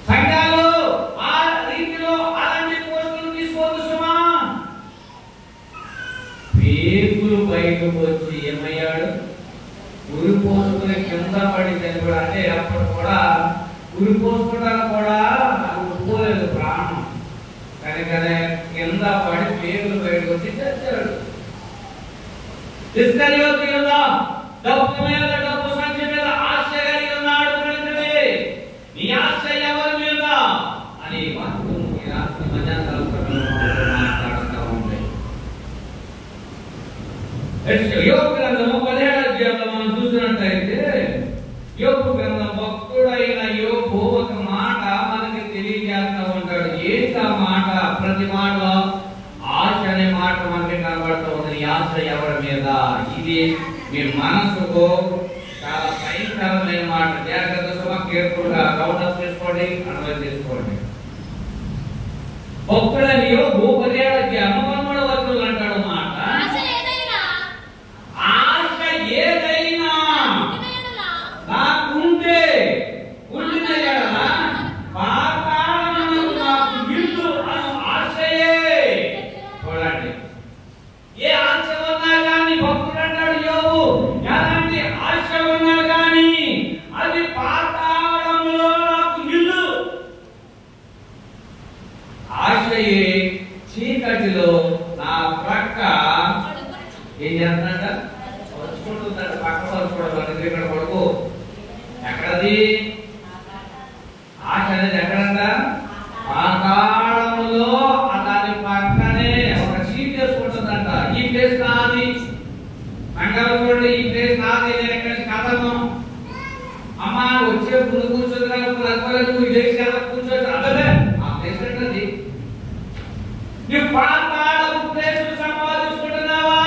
సంఘాలు ఆ రీతిలో అలాంటి పోస్టులు తీసుకోవద్దు సుమా. పేగులు బయటకు వచ్చి ఏమయ్యాడు? ఉరి పోసుకుని కింద పడి చనిపోయాడు. అంటే అప్పుడు కూడా ఉరి పోసుకోవడానికి కూడా ఒప్పుకోలేదు ప్రాణం. కనుకనే కింద పడి పేగులు బయటకు వచ్చి చచ్చాడు. ఇస్కరియోతు యోధ డబ్బు మీద, డబ్బు సంఖ్య మీద ఆశ కలిగి ఉన్నాడు. నీ ఆశ ఎవరి మీద అని మాట్లాడుతూ ఉంటాయి. యోబు గ్రంథము 17వ అధ్యాయంలో మనం చూసినట్లయితే, యోబు గ్రంథం భక్తుడైన యోబు ఒక మాట మనకి తెలియజేస్తూ ఉంటాడు. ఏంటి ఆ మాట? ప్రతి మాటలో ఆశ అనే మాట మనకి కనబడుతూ ఉంది. ఈ ఆశ ఎవరి మీద? ఇది మీ మనసుకు చాలా భయంకరమైన మాట. జాగ్రత్త సుమ. కేర్ఫుల్గా కౌంటర్ చేసుకోండి, అర్థం చేసుకోండి. భక్తుడనియో భూపర్యాలకి అనుపన్నుడు వస్తువులు అంటాడు మాట. ఆశ ఏదైనా నాకుంటే ఉండిన ఎడల పాతాళమునకు నాకు ఇల్లు అను ఆశయే. చూడండి, ఏ ఆశ ఉన్నా కానీ భక్తుడు అంటాడు యోబు, ఎలాంటి ఆశ ఉన్నా కానీ అది పాతాళములో నాకు ఇల్లు. ఆశయే చీకటిలో నా ప్రక్క ఏం చేస్తున్నాడ, పరుచుకుంటుందంట. పక్క పరుచుకోవడం ఇక్కడ కొడుకు ఎక్కడది ఆశ అనేది ఎక్కడంట, పాతాళములో దాని పక్కనే ఒక సీట్ చేసుకుంటుందంట. ఈ ప్లేస్ నాది అంటారు చూడండి, ఈ ప్లేస్ నాది, నేను ఎక్కడి కథను అమ్మ వచ్చే ముందు కూర్చొని లేచి కూర్చొని అదే ఆ ప్లేస్ ఏంటది. నువ్వు పాతాళపు ప్లేస్ సంపాదించుకుంటున్నావా,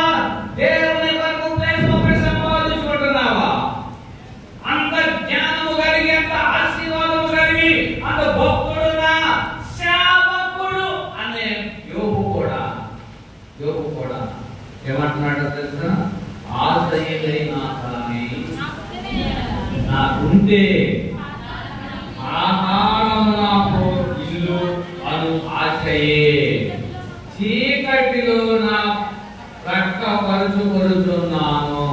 దేవుని వరకు ప్లేస్ ఒకటి సంపాదించుకుంటున్నావా? అంత జ్ఞానము కలిగి, అంత ఆశీర్వాదము కలిగి, అంత భక్తుడునా సేవకుడు అనే యోబు కూడా ఏమంటున్నాడో తెలుసా? ఆశ ఏదైనా కానీ నాకుంటే ఆహారము నాకు ఇల్లు అను ఆశయే చీకటిలో నా ప్రక్క పరుచుకొనుచున్నాను.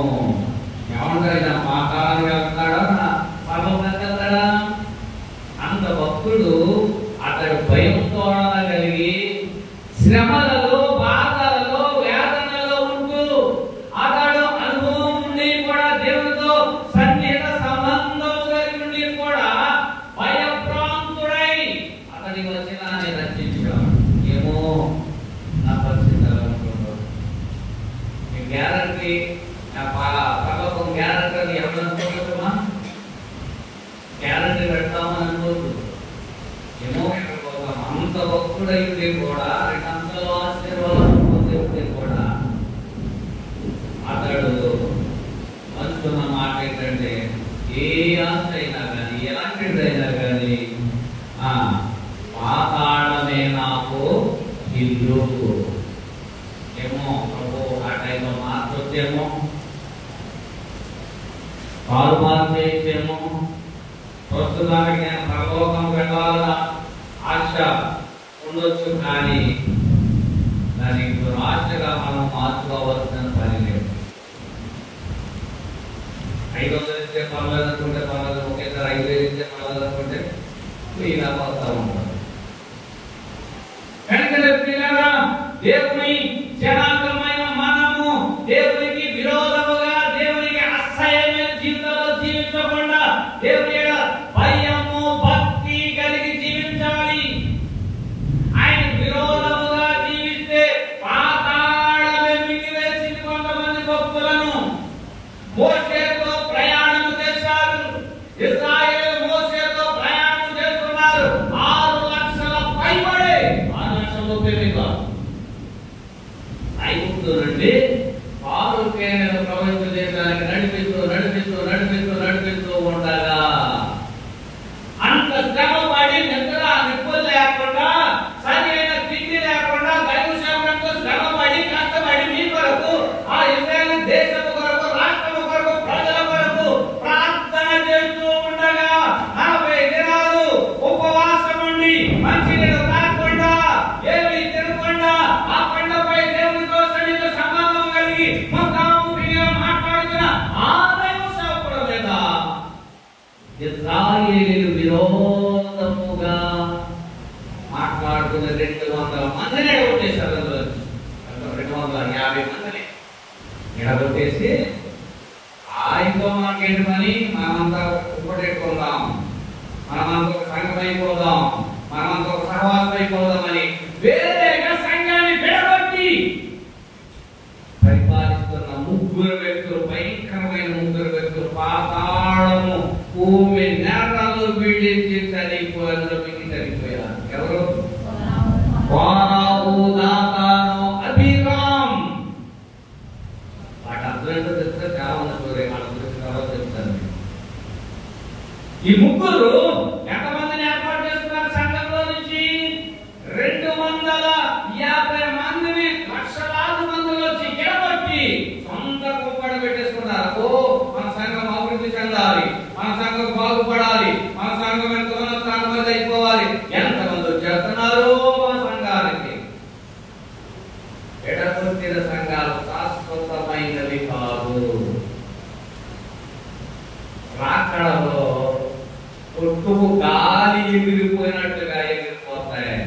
ఏమంటారు, నా పాతాళానికి వెళ్తాడా, నా పరలోకానికి వెళ్తాడా? అంత భక్తుడు అతడు భయంతో కలిగి శ్రమలలో, బాధలలో, వేదనలో ఉంటూ అతడు అనుభవం ఉండి కూడా దేవునితో సన్నిహిత సంబంధం కలిగి ఉండి కూడా భయప్రాంతుడై అతడి వచనాన్ని రక్షించాడు. ఏమో నా పరిస్థితి ఎలా ఉంటుందో, మీ గ్యారంటీ, నా పర్లోకం గ్యారంటీ ఎవరు అనుకోవచ్చుమా? గ్యారంటీ పెడతామని అనుకోవద్దు. ఏమో అంత భక్తుడైతే కూడా, రెండంతలో ఆశీర్వాదం పొందితే కూడా అతడు అనుకున్న మాట ఏంటంటే, ఏ ఆశ అయినా కానీ, ఎలాంటిదైనా కానీ పాతాళమే నాకు ఇల్లు. ఏమో ప్రభు ఆ టైంలో మార్చొచ్చేమో, కాలు మార్చేమో, ప్రస్తుతానికి నేను పరలోకం వెళ్ళాలన్న ఆశ ఉండొచ్చు, కానీ దాన్ని ఇప్పుడు ఆశగా మనం మార్చుకోవాల్సిన పని లేదు. 500 ఇచ్చే పర్లేదు అనుకుంటే పర్లేదు, ఒకేసారి 5,000 ఇచ్చే పర్లేదు అనుకుంటే ఇలా పోతా ఉంటాం. దేవుని జనాంగమైన మనము దేవునికి విరోధముగా, దేవునికి అసహ్యమైన జీవితంలో జీవించకుండా దేవుని భయము, భక్తి కలిగి జీవించాలి. ఆయన విరోధముగా జీవిస్తే పాతాళమే మిగివేసింది కొంతమంది భక్తులను. మోషేతో ప్రయాణం చేశారు, ఇశ్రాయేలు మోషేతో ప్రయాణం చేస్తున్నారు. 6 లక్షల పైబడే, 6 లక్షల ఐగుప్తు నుండి 6 కేనెల ప్రపంచ దేశానికి నడిపిస్తూ ఉండగా అంత శ్రమ పడి, నిద్ర నిప్పులు లేకుండా, సరైన తిండి లేకుండా, దైవ సేవకులకు శ్రమ పడి, కష్టపడి మీ కొరకు, ఆ ఇశ్రాయేలు దేశము కొరకు, రాష్ట్రము కొరకు, ప్రజల కొరకు ప్రార్థన చేస్తూ ఉండగా 40 దినాలు ఉపవాసం ఉండి, మంచినీళ్ళు తాగకుండా, ఏమీ తినకుండా, ఆ కొండపై దేవునితో సన్నిహిత సంబంధం కలిగి ముఖాముఖిగా మాట్లాడుతున్న ఆ దైవ సేవకుల మీద ఇశ్రాయేలు విరోధముగా మాట్లాడుతున్న 200 మందిని ఎడగొట్టేశారు. 250 మందిని ఎడగొట్టేసి, ఆయనతో మనకేంటి పని, మనమంతా ఉపడెట్టుకుందాం, మనమంతా ఒక సంఘం అయిపోదాం, మనమంతా ఒక సహవాసం అయిపోదామని వేరేగా సంఘాన్ని విడగొట్టి పరిపాలిస్తున్న 3 వ్యక్తులు, భయంకరమైన 3 వ్యక్తులు పాతాళము, భూమి నేరాలు పీడించి చనిపోయారు. ఎవరు? కోరాహు, దాతాను, అబీరాం. వాటి అర్థం ఏంటో చెప్తే చాలా మంది వాళ్ళ గురించి తర్వాత చెప్తాను. ఈ 3 250 మందిని లక్షలాది మందిలో చికెనబట్టి సొంత కుప్పడ పెట్టేసుకున్నారు. ఓ మన సంఘం అభివృద్ధి చెందాలి, మన సంఘం బాగుపడాలి, మన సంఘం ఎంతమంది స్థానమంది అయిపోవాలి. ఎంతమంది వచ్చేస్తున్నారు మన సంఘానికి. ఎడగొట్టిన సంఘాలు శాశ్వతమైనవి కాదు. రాకడలో కొట్టుకు గాలి ఎగిరిపోయినట్టుగా ఎగిరిపోతాయి.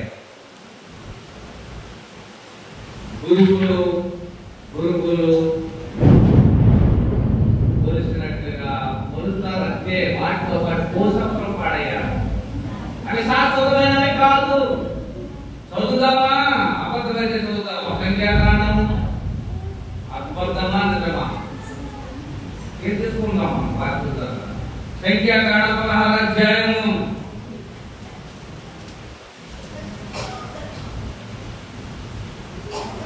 గురుగులు కొలిసినట్లుగా కొలుస్తారంటే వాటితో పాటు కోసంలో పాడయ్యారు. అవి శాశ్వతమైనవి కాదు. చదువుదామా? అబద్ధమైతే చదువుతామా? సంఖ్యాకాండము అబద్ధమా నిజమా? ఏం తీసుకుందామా? సంఖ్యాకాండ 16వ అధ్యాయము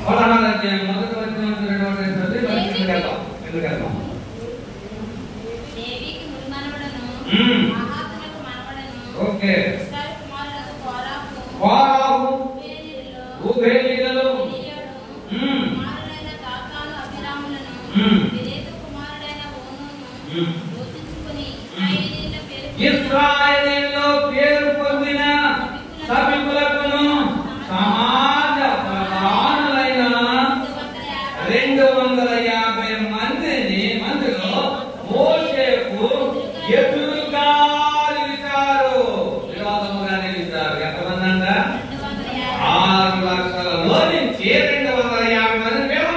16వ అధ్యాయం మొదటి వచనం నుంచి 2వ వచనం ఎందుకు వెళ్దాం? దేవికి మునిమనవడను మహాత్ములకు మనవడను ఓకే ఇశ్రాయేలు కుమారులకు కోరాహు రూబేనీయులలో కుమారుడైన దాతాను అభిరాములను పెరేతు కుమారుడైన ఓనును దూషించుకొని ఇశ్రాయేలీయులలో పేరు పొందిన సభికులకును సమాజ ప్రధానులైన 250 మందిలో మోషేకు ఎదురుగా నిలిచారు. విరోధముగా నిలిచారు. ఎంతమంది అంట? 6 లక్షలలో నుంచి 250 మంది వేరు.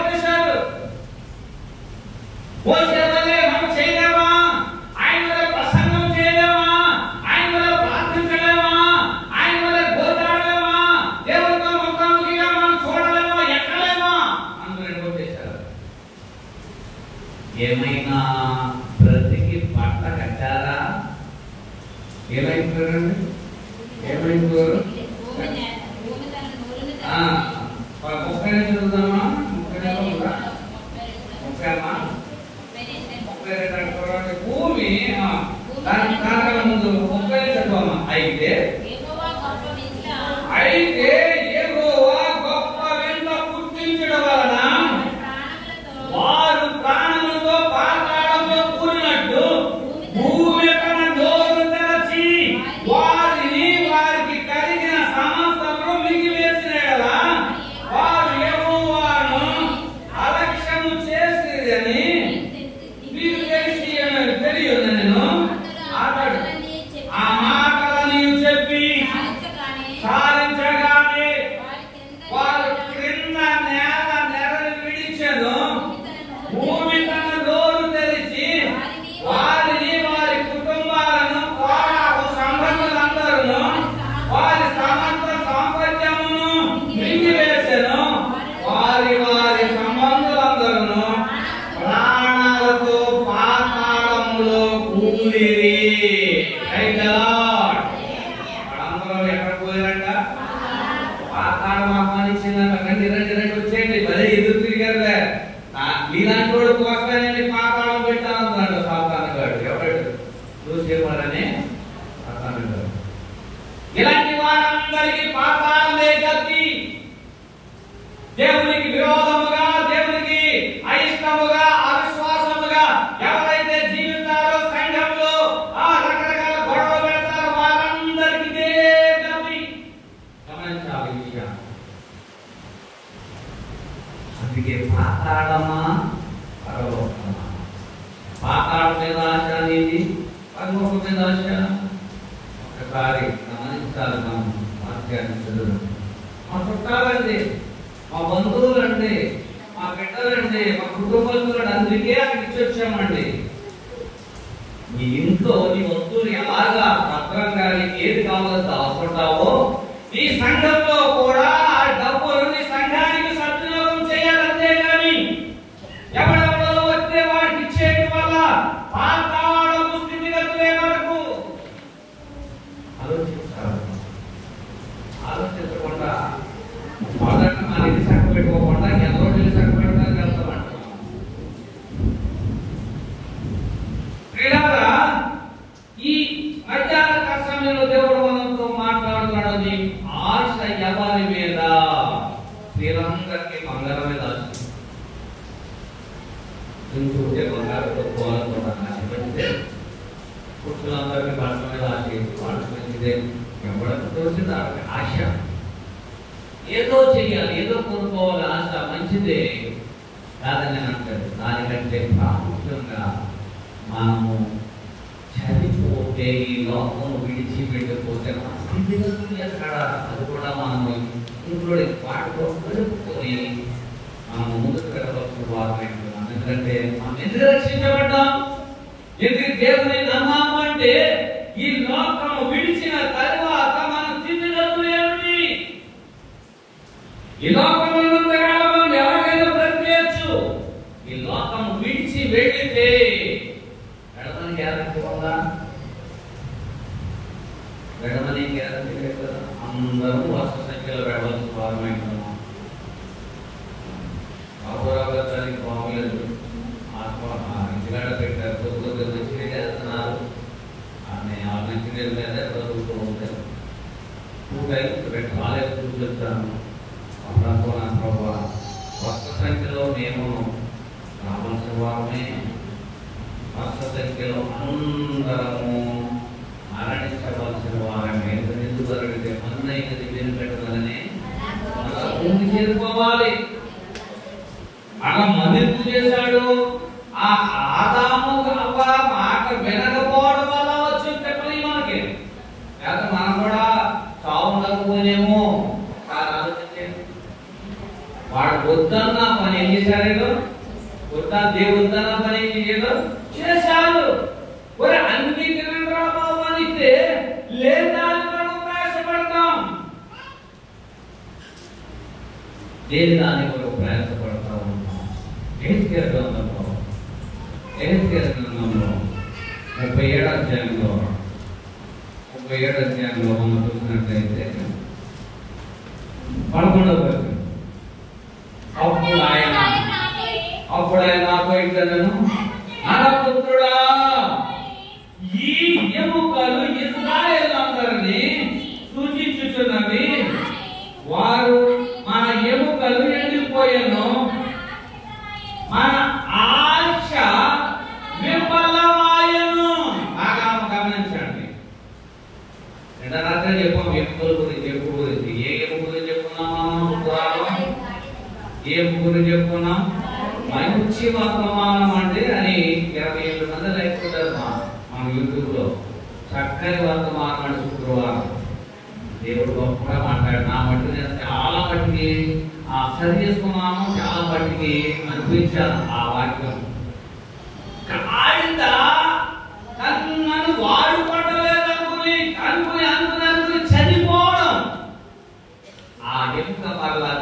మోషే వలె మనం చేయలేమా? ఆయన వలె ప్రసంగం చేయలేమా? ఆయన వలె ప్రార్థించలేమా? ఆయన వలె గోదాడలేమా? దేవుడితో ముఖాముఖిగా మనం చూడలేమా? ఎక్కలేమా? అందరూ కొట్టేశారు. ఏమైనా బ్రతికి పట్ట కట్టారా? ఏమైపోయారండి? ఏమైపోయారు? 30 చదువుదామా? 32 భూమి దానికన్నా ముందు 30 చదవమా? అయితే యెహోవా గొప్ప వింత పుట్టించడం వలన వారు ప్రాణములతో పాతాళంలో కూలినట్టు భూమి తన నోరు తెరచి వారికి కలిగిన సమస్తము మింగివేసినలా వారు యెహోవాను అలక్ష్యము చేసిరని మీకు తెలియదు. నేను ఆ మాటలని చెప్పి సాధించగానే వారు క్రింద నెరని విడిచెను. భూమి తన నోరు తెరిచి వారిని వారి కుటుంబాలను కోరాహు సంబంధులందరూ వారి సమస్త సాంపత్యమును మింగివేసెను. వారి సంబంధులందరూ ప్రాణాలతో పాతాళములో కూలిరి. వాళ్ళందరూ ఎక్కడ పోయారంట? పాతాళం ఆహ్వానించిందంట. రండి వచ్చేయండి. భలే ఎదురు తిరిగారులే. మీలాంటి వాడు కోసమేనండి పాతాళం పెట్టాలన్నాడు సాతాను గాడు. ఎవడు? చూసేవాడని సాతాను గాడు. ఇలాంటి వారందరికీ పాతాళమే గతి. దేవునికి విరోధముగా, దేవునికి అయిష్టముగా, అవిశ్వాసముగా ఎవరైతే జీవిస్తారో సంఘంలో రకరకాల గొడవలు పెడతారో వారందరికీ ఇదే గతి. గమనించాలి విషయం. అందుకే పాతాళమా పరలోకమా? పాతాళం మీద ఆశ అనేది, పరలోకం మీద ఆశ. ఒకసారి గమనించాలి. మనం వాక్యాన్ని చదువు. మా చుట్టాలండి, మా బంధువులండి, మా బిడ్డలండి, మా కుటుంబస్తులండి, అందుకే అక్కడికి ఇచ్చి వచ్చామండి. నీ ఇంట్లో నీ వస్తువులు ఎలాగా భద్రంగా ఏది కావాలో దాచుకుంటావో నీ సంఘంలో కూడా ఆ డబ్బులు నీ సంఘానికి సద్వినియోగం చేయాలంతే కానీ ఎవరెవరో వచ్చే వారికి ఇచ్చేయడం వల్ల పాతాళపు స్థితిగతులే వరకు ఆలోచించకుండా మొదట మన ఇది చక్క పెట్టుకోకుండా ఎంతో నీళ్ళు చక్క పెడతానికి వెళ్తామంట. ఈ మధ్యాహ్న సమయంలో దేవుడు మనతో మాట్లాడుతున్నాడు. ఆశ ఎవరి మీద? శ్రీలంకకి బంగారం మీద ఆశ. చూసే బంగారంతో పోవాలనుకుంటాను ఆశపడితే పుట్టులందరికీ బట్టల మీద ఆశ, వాడుకునేదే ఎవరికి తోచింది ఆశ. ఏదో చెయ్యాలి, ఏదో కొనుక్కోవాలి ఆశ, మంచిదే కాదని నేను అంటాడు. దానికంటే ప్రాముఖ్యంగా మనము చనిపోతే, ఈ లోకం విడిచిపెట్టిపోతే మన స్థితిగతులు ఎక్కడ, అది కూడా మనము ఇంట్లో వాడుకొని మనము ముందుకు వెళ్ళవలసిన వారమే. ఎందుకంటే మనం ఎందుకు రక్షించబడ్డాం, ఎందుకు దేవుని నమ్మాము అంటే ఈ లోకం విడిచిన తరువాత మన స్థితిగతులు ఏమిటి? ఈ లోకంలో మనం ఎవరికైనా బ్రతికేయచ్చు. ఈ లోకం విడిచి వెళితే వెళ్ళమని గ్యారంటీ ఉందా? వెళ్ళమని గ్యారంటీ లేదు కదా. అందరూ వర్ష సంఖ్యలో వెళ్ళవలసిన వారమే. బాబురావు బాగోలేదు, ఇంటికాడ పెట్టారు, కొద్ది మంచినీళ్ళు వేస్తున్నారు, ఆ మంచినీళ్ళ మీద చదువుతూ ఉంటారు. 2 times పెట్టి కాలేజ్ కూర్చొచ్చాను. అప్పుడు ప్రభావ వర్ష సంఖ్యలో మేము రావాల్సిన వారమే, వర్ష సంఖ్యలో అందరము మరణించవలసిన వారమే. ఎందుకు అడిగితే అన్నయ్యది పేరు పెట్టాలని భూమి చేరుకోవాలి. అలా మన్నెందుకు చేశాడు? ఆ ఆదాము అవ్వ మాట వినకపోవడం వల్ల వచ్చి చెప్పలి మనకి. లేకపోతే మనం కూడా చావు ఉండకపోయినేమో. ఆలోచించండి, వాడు వద్దన్న పని ఏం చేశాడు? వద్దా దేవుద్దన్న పని ఏం చేయడు? చేశాడు. మరి అన్ని తినరా బాబు అనిస్తే లేదా ప్రయాసపడతాం. దేని దాని కొరకు ప్రయాసపడతా ఉంటాం. ఎహెజ్కేలు గ్రంథంలో 37వ అధ్యాయంలో మనం చూసినట్లయితే 11వ వచనం, అప్పుడు ఆయన నాతో ఇట్లనెను, నరపుత్రుడా, ఈ ఎముకలు ఇశ్రాయేలులందరినీ సూచించుచున్నవి. వారు మన ఎముకలు ఎండిపోయెను, మన ఆశ విఫలమాయెను. బాగా గమనించండి. నిన్న రాత్రి చెప్పాం ఎముకల గురించి, ఎముక గురించి. ఏ ఎముక గురించి చెప్పుకున్నాం? ఏ ఎముక గురించి చెప్పుకున్నాం? మంచి వర్తమానం అంటే అని 27 మంది లేకుంటారు మన యూట్యూబ్ లో. చక్కని వర్తమానం అంటే శుక్రవారం దేవుడు గొప్పగా మాట్లాడు. నా మట్టికి నేను చాలా మట్టికి సరి చేసుకున్నాను, చాలా మట్టికి అనిపించాను ఆ వాక్యం. నన్ను వాడుకోవట్లేదనుకుని అనుకుని చనిపోవడం, ఆ ఎముక మరలా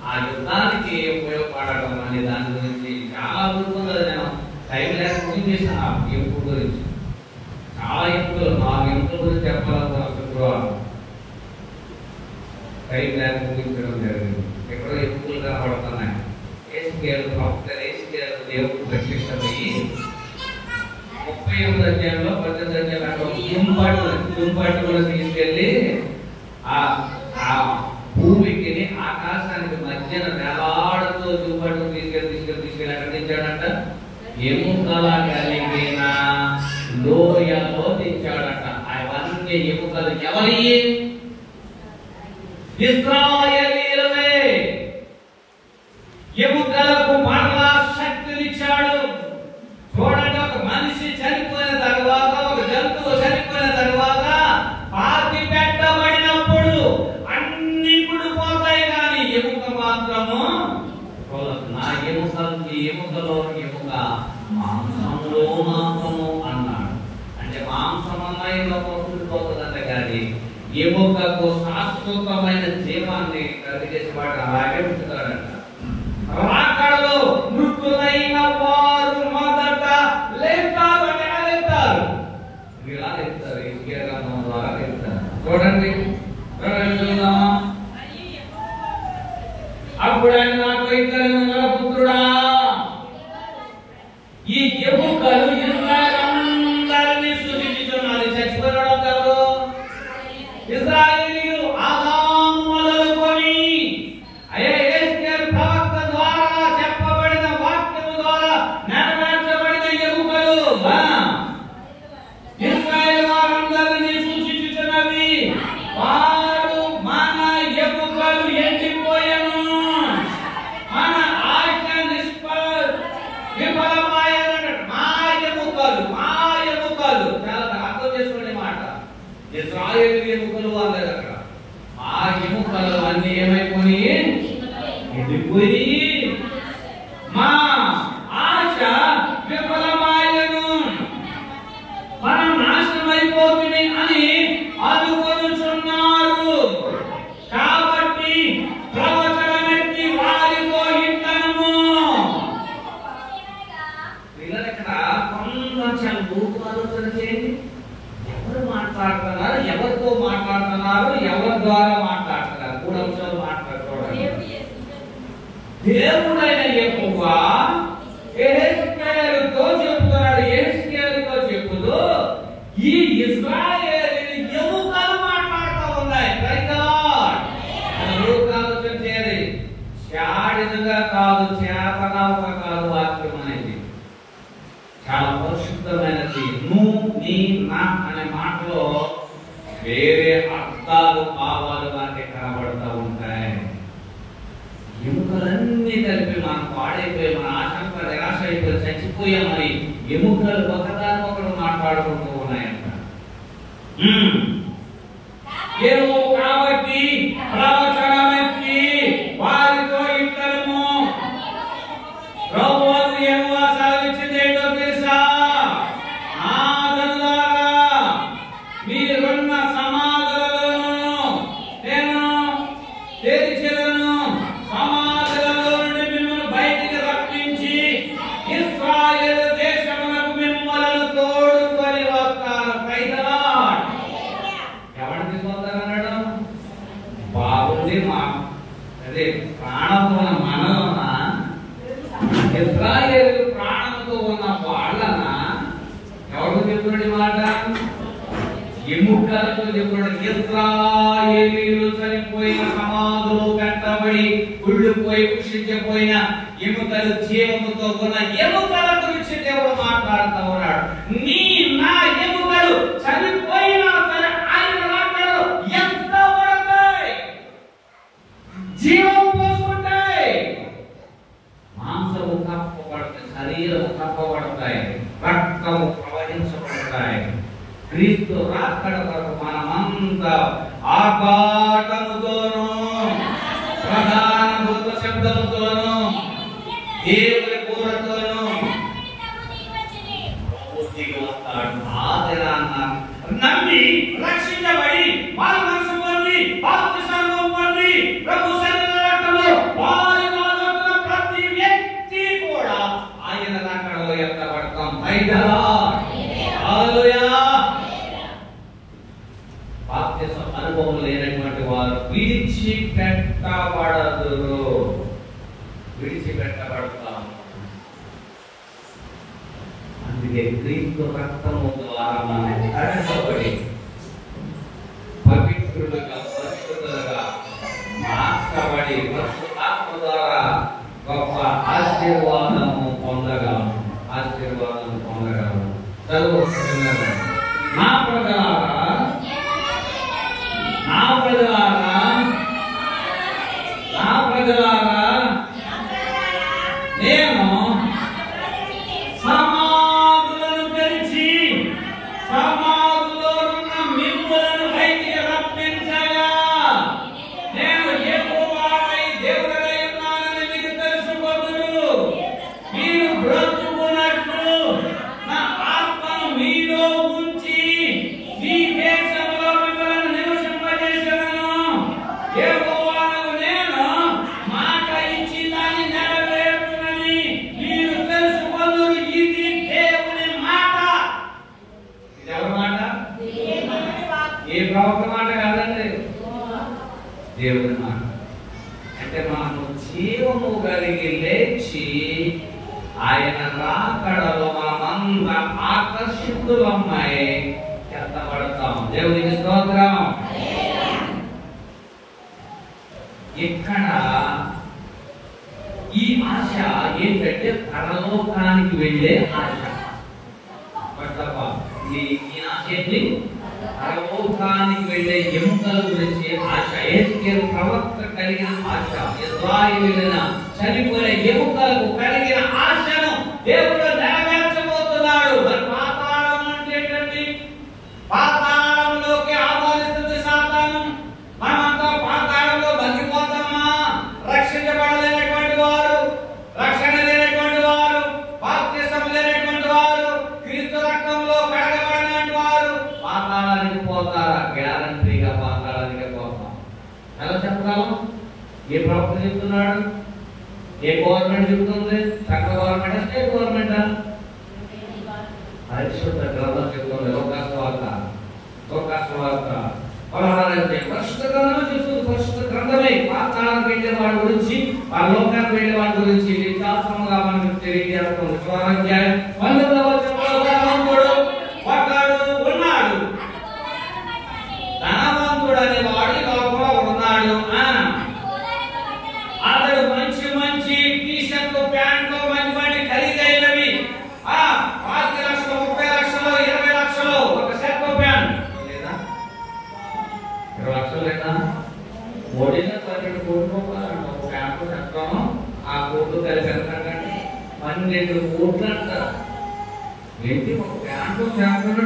ఆ యుద్ధానికి ఉపయోగపడడం అనే దాని గురించి చాలా దూరం. నేను టైం లేక ముగించేసాను ఆ ఎముక గురించి. చాలా ఎముకలు, 4 ఎముకల గురించి చెప్పాలనుకున్నాను శుక్రవారం. టైం లేక ముగించడం జరిగింది. ఎక్కడో ఎముకలు కనబడుతున్నాయి. ఏసుకేలు దేవుడు ప్రత్యక్షమయ్యి 38వ అధ్యాయంలో 18వ అధ్యాయంలో దుంపట్టు కూడా తీసుకెళ్ళి ఆ భూమికి ఆకాశానికి మధ్యన వేలాడుతూ దుంపట్టు తీసుకెళ్ళి ఎక్కడ దించాడంట? ఎముకల కలిగిన లోయలో దించాడట. అవన్నీ ఎముకలు ఎవరి? ఇశ్రాయేలీయులవే. ఎముకలకు మరలా శక్తినిచ్చాడు. చూడండి, ఒక మనిషి చనిపోయిన తర్వాత, ఒక జంతువు చనిపోయిన తర్వాత పాతి పెట్టబడినప్పుడు అన్ని పుడిపోతాయి, కానీ ఎముక మాత్రము నా ఎముకలో ఎముక మాంసంలో మాంసము అన్నాడు. అంటే మాంసమన్నా పుడిపోతుందంట, కానీ ఎముకకు శాశ్వతమైన జీవాన్ని కలిగేసి వాడు అలాగే ఉంచుతాడంట. రాకడలో మృతులైన వారు మొదట లేస్తారు అంటే ఎలా లేస్తారు? ఇలా లేస్తారు, ఇంకేం ద్వారా లేస్తారు. చూడండి, అప్పుడు ఆయన నాకు ఇద్దరు, నరపుత్రుడా, ఈ ఎముకలు ఇశ్రాయేలీయులందరినీ సూచించుచున్నది. చచ్చిపోయిన ఎవరు? ఇశ్రాయేలీయులు. ఆదాము ఆశలన్నీ ఏమైపోయి ఎండిపోయి మా ఆశ విఫలమాయను, మనం నాశనం అయిపోతుంది అని అనుకొనుచున్నారు. కాబట్టి ప్రవచనమెత్తి వారితో ఇంటనము. ఇక్కడ కొంచెం లోతు ఆలోచన చేయండి. ఎవరు మాట్లాడుతున్నారు, ఎవరితో మాట్లాడుతున్నారు, ఎవరి ద్వారా మాట్లాడుతున్నారు? 3 అంశాలు మాట్లాడుకోవడం. దేవుడైన యెహోవా యెహెజ్కేలుతో చెప్తున్నాడు. యెహెజ్కేలుతో చెప్పుతూ ఈ ఇశ్రాయేలీయులు ఎముకలు మాట్లాడుతూ ఉన్నాయి. Praise the lord. ఆలోచన చేయాలి. చాడినగా కాదు, చేతనావుగా కాదు. వాక్యం అనేది చాలా పరిశుద్ధమైనది. నువ్వు, నీ, నా అనే మాటలో వేరే అర్థాలు, భావాలు మనకి కనబడుతూ ఉంటాయి. ఎముకలన్నీ కలిపి మనం పాడైపోయి, మన ఆశంక నిరాశ అయిపోయి చచ్చిపోయామని ఎముకలు ఒకదానొకరు మాట్లాడుకుంటూ ఉన్నాయంట. ఏమో కాబట్టి ప్రవచనమెత్తి వారితో ఇంటనము. ప్రభువు యెహోవా సెలవిచ్చింది ఏంటో తెలుసా? నా జనులారా, మీరున్న సమాధులలోను నేను తెరిచెదను. సమాధులలో నుండి మిమ్మల్ని బయటికి రప్పించి ఇశ్రాయేలు దేశమునకు మిమ్మల్ని తోడుకొని వస్తాను. Praise the lord. ఎవరిని తీసుకొస్తానన్నాడు? బాగుంది. మా అదే ప్రాణంతో ఉన్న మనలోన, ఇశ్రాయేలు ప్రాణంతో ఉన్న వాళ్ళన ఎవరు చెప్తున్నాడు మాట? ఎముకలతో చెప్తున్నాడు. ఇశ్రాయేలీయులు చనిపోయిన సమాధులు కట్టబడి కుళ్ళిపోయి కృషించిపోయిన ఎముకలు, జీవముతో ఉన్న ఎముకల గురించి దేవుడు మాట్లాడుతూ ఉన్నాడు. నీ, నా ఎముకలు చనిపోయినా సరే ఆయన రాకడలో ఎంత పడతాయి, జీవం పోసుకుంటాయి. మాంసము కప్పబడతాయి, శరీరము కప్పబడతాయి, రక్తము ప్రవహించబడతాయి. క్రీస్తు రాకడ వరకు మనమంతా ఆర్భాటముతోనూ ప్రధాన దూత శబ్దముతోనూ దేవుని కూరతోనూ పూర్తిగా వస్తాడు. ఆ దినాన్న నమ్మి రక్షించబడి వారి మనసు పొంది బాప్తిస్మం పొంది ప్రభు సన్నిధిలో వారి నాలుగున ప్రతి వ్యక్తి కూడా ఆయన రాకడలో ఎత్తబడతాం. Praise the Lord. హల్లెలూయా. బాప్తిస్మం అనుభవం లేనటువంటి వారు విడిచిపెట్టబడదురు. విడిచిపెట్టబడతాం. అందుకే క్రీస్తు రక్తము ద్వారా మనం కడగబడి పవిత్రులుగా, పరిశుద్ధులుగా మార్చబడి పరిశుద్ధాత్మ ద్వారా గొప్ప ఆశీర్వాదము పొందగలము. ఆశీర్వాదము పొందగలము. చదువుతున్నాను. నా ప్రజలారా, నా ప్రజలారా, నా ప్రజలారా, నేను సమాధులను తెరిచి సమాధులో ఉన్న మిమ్ములను బయటికి రప్పించగా నేను యెహోవానై దేవుడనై ఉన్నానని మీకు తెలుసుకొందురు. మీరు బ్రతుకున్నట్లు నా ఆత్మను మీలో ఉంచి ఈ దేశంలో మిమ్మల్ని నివసింపజేసేదను. యెహోవానగు నేను మాట ఇచ్చి దాన్ని నెరవేర్చునని మీరు తెలుసుకొందురు. ఇది దేవుని మాట. ఇది ఎవరి మాట? ఏ ప్రవక్త మాట కాదండి, దేవుని మాట. అంటే మనము జీవము కలిగి లేచి ఆయన రాకడలో మనమంతా ఆకర్షితులమ్మై ఎత్తబడతాం. దేవునికి స్తోత్రం. ఇక్కడ ఈ ఆశ ఏంటంటే పరలోకానికి వెళ్ళే ఆశ. ఈ ఆశ ఏంటి? పరలోకానికి వెళ్ళే ఎముకల గురించి ఆశ. యెహెజ్కేలు ప్రవక్త కలిగిన ఆశ, ఇశ్రాయేలీయుల చనిపోయిన ఎముకలకు కలిగిన ఆశను దేవుడు నెరవేర్చబోతున్నాడు. మరి పాతాళం అంటే ఏంటండి? పాతాళంలోకి ఆహ్వానిస్తుంది సాతాను. మనమంతా పాతాళంలో బంధించబడి ఏ ప్రవక్త చెప్తున్నాడు? ఏ గవర్నమెంట్ చెప్తుంది? చక్ర గవర్నమెంటా, స్టేట్ గవర్నమెంటా? పరిశుద్ధ గ్రంథం చెప్తుంది. లోకాస్వార్త 16 పరిశుద్ధ గ్రంథంలో చెప్తుంది. పరిశుద్ధ గ్రంథమే పాతాళానికి వెళ్ళే వాడి గురించి, ఆ లోకానికి వెళ్ళే వాడి గురించి విశాసముగా మనకు తెలియజేస్తుంది. 16వ అధ్యాయం 12వ వచనంలో ధనవంతుడు ఒకడు ఉన్నాడు. ధనవంతుడు అనే వాడు లోకంలో ఉన్నాడు. అతడు మంచి మంచి టీషర్ట్, ప్యాంట్లు, మంచి మంచి ఖరీదైనవి 5 లక్షలు, 30 లక్షలు, 20 లక్షలు ఒక షర్ట్, ప్యాంట్ లేదా 20 లక్షలు లేదా ఓడిన 12 కోట్ల రూపాయలు ఒక ప్యాంటు చక్రము. ఆ కోట్లు కలిసి ఎంతంటే 12 కోట్లు అంటారు. ఏంటి ఒక ప్యాంటు షర్ట్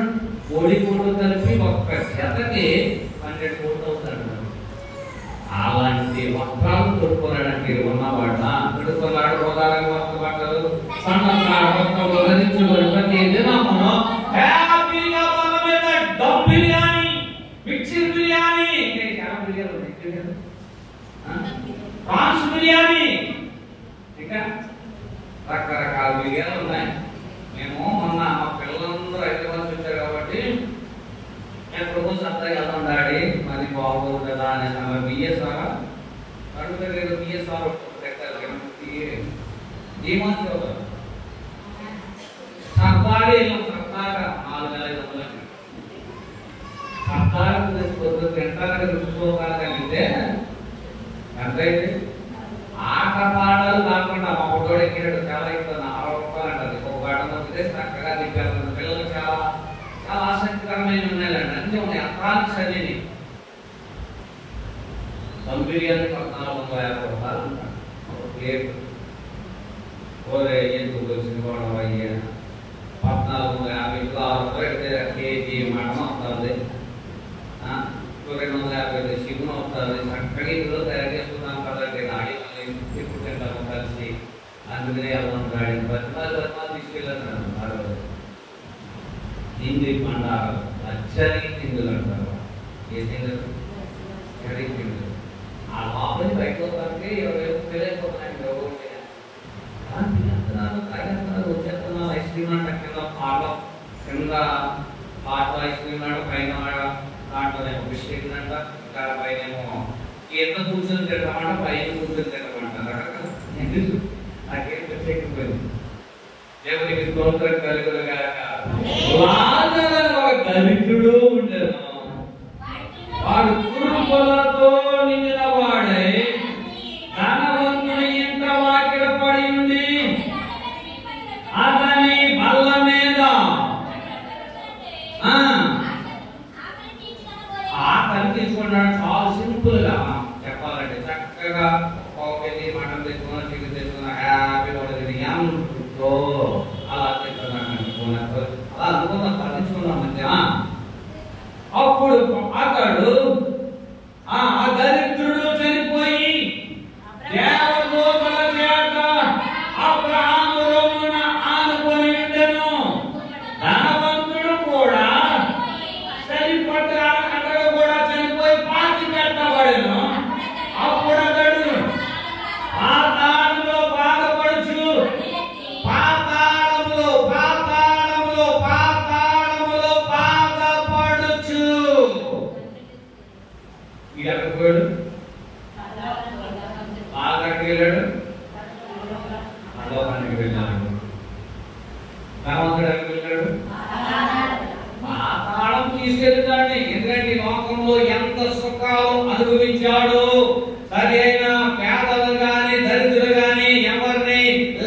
ఓడి కోట్లు కలిపి ఒక్క జతకి 12 కోట్లు అవుతాడు. అలాంటి వస్త్రాలు తొడుక్కోవడానికి ఉన్నవాడు తొడుక్కున్నాడు. రోగాలకు వస్త్ర బట్టలు, సన్నకారు వస్త్రాలు ధరించుకొని ప్రతి దినమును హ్యాపీగా మన మీద దమ్ బిర్యానీ, మిక్సర్ బిర్యానీ, ప్రాన్స్ బిర్యానీ, ఇంకా రకరకాల బిర్యానీ ఉన్నాయి. మేము మొన్న మా పిల్లలందరూ హైదరాబాద్ వచ్చారు కాబట్టి ఎక్కడికో సత్తగా వెళ్దాం డాడీ, మరి బాగోదు కదా అని బిఎస్ఆర్ అడుగుతారు. బిఎస్ఆర్ సత్తాగా 4500 సత్తాగా తింటానికి రుచిగా కలిగితే ఎంతైతే ఆట పాటలు కాకుండా మా ఫోటోడు ఎక్కినట్టు చాలా ఇస్తుంది. 60 రూపాయలు అంటారు. ఒక పాట నొక్కితే చక్కగా తిప్పారు. పిల్లలు చాలా చాలా ఆసక్తికరమైన ఉన్నాయండి. అన్నీ ఉన్నాయి. అర్థానికి చదివి దమ్ బిర్యానీ 1450 రూపాయలు అంటారు ఒక ప్లేట్. ఓరే ఎందుకు వచ్చింది కూడా అయ్యా 1450 కేజీ మటన్ వస్తుంది, 250 చికెన్ వస్తుంది. చక్కగా ఇందులో తయారు చేసుకున్నాం కదండి. నాడి ఇప్పుడు తింటాము కలిసి. అందుకనే వెళ్దాం గాడి 10 తీసుకెళ్ళాను. హిందీ పండారు అచ్చని తిందులు అంటారు. ఏ తిందులు? కర్రీ తిందులు. ఆ లోపలి బయట వస్తానికి 20,000 అయిపోతున్నాయి. వచ్చేస్తున్నా ఐస్ క్రీమ్ అంట. కింద పాటలో కింద పాటలో ఐస్ క్రీమ్ అంట, పైన దాంట్లోనేమో బిస్కెట్ అంట, ఇంకా పైనేమో కింద కూర్చొని తింటామంట, పైన కూర్చొని తింటామంట. నాకేం ప్రత్యేకపోయింది. దేవునికి స్తోత్రం కలుగునుగాక. ఒక దరిద్రుడు ఉండేది. వాడు కురుపులతో నిండిన వాడై ధనవంతుని ఇంట వాకిట పడి ఉంది. అతని బల్ల మీద ఆకలి తీసుకున్నాడు. చాలా సింపుల్ గా చెప్పాలంటే చక్కగా పావుకెళ్ళి మటన్ తెచ్చుకున్నా, చికెన్ తెచ్చుకున్నా, హ్యాపీ పడుతుంది. అలా తింటున్నాడు. అలా అనుకున్నా తగ్గించుకున్నాం మధ్య. అప్పుడు అతడు ఆ దరిద్రుడు చనిపోయి దేవదూతల చేత అబ్రహాము రొమ్మున ఆనుకొని ఉండెను. ధనవంతుడు కూడా చనిపోయి కూడా చనిపోయి పాతి పెట్టబడెను. అప్పుడు అతడు పాతాళంలో బాధపడుచు బాధపడుచు ఎక్కడికి పోయాడు? బాధకి వెళ్ళాడు, అలోకానికి వెళ్ళాడు. ధనవంతుడు ఎక్కడికి వెళ్ళాడు? పాతాళం తీసుకెళ్తాడు. ఎందుకంటే లోకంలో ఎంత సుఖాలు అనుభవించాడు. సరి అయిన పేదలు గాని దరిద్రులు గాని ఎవరిని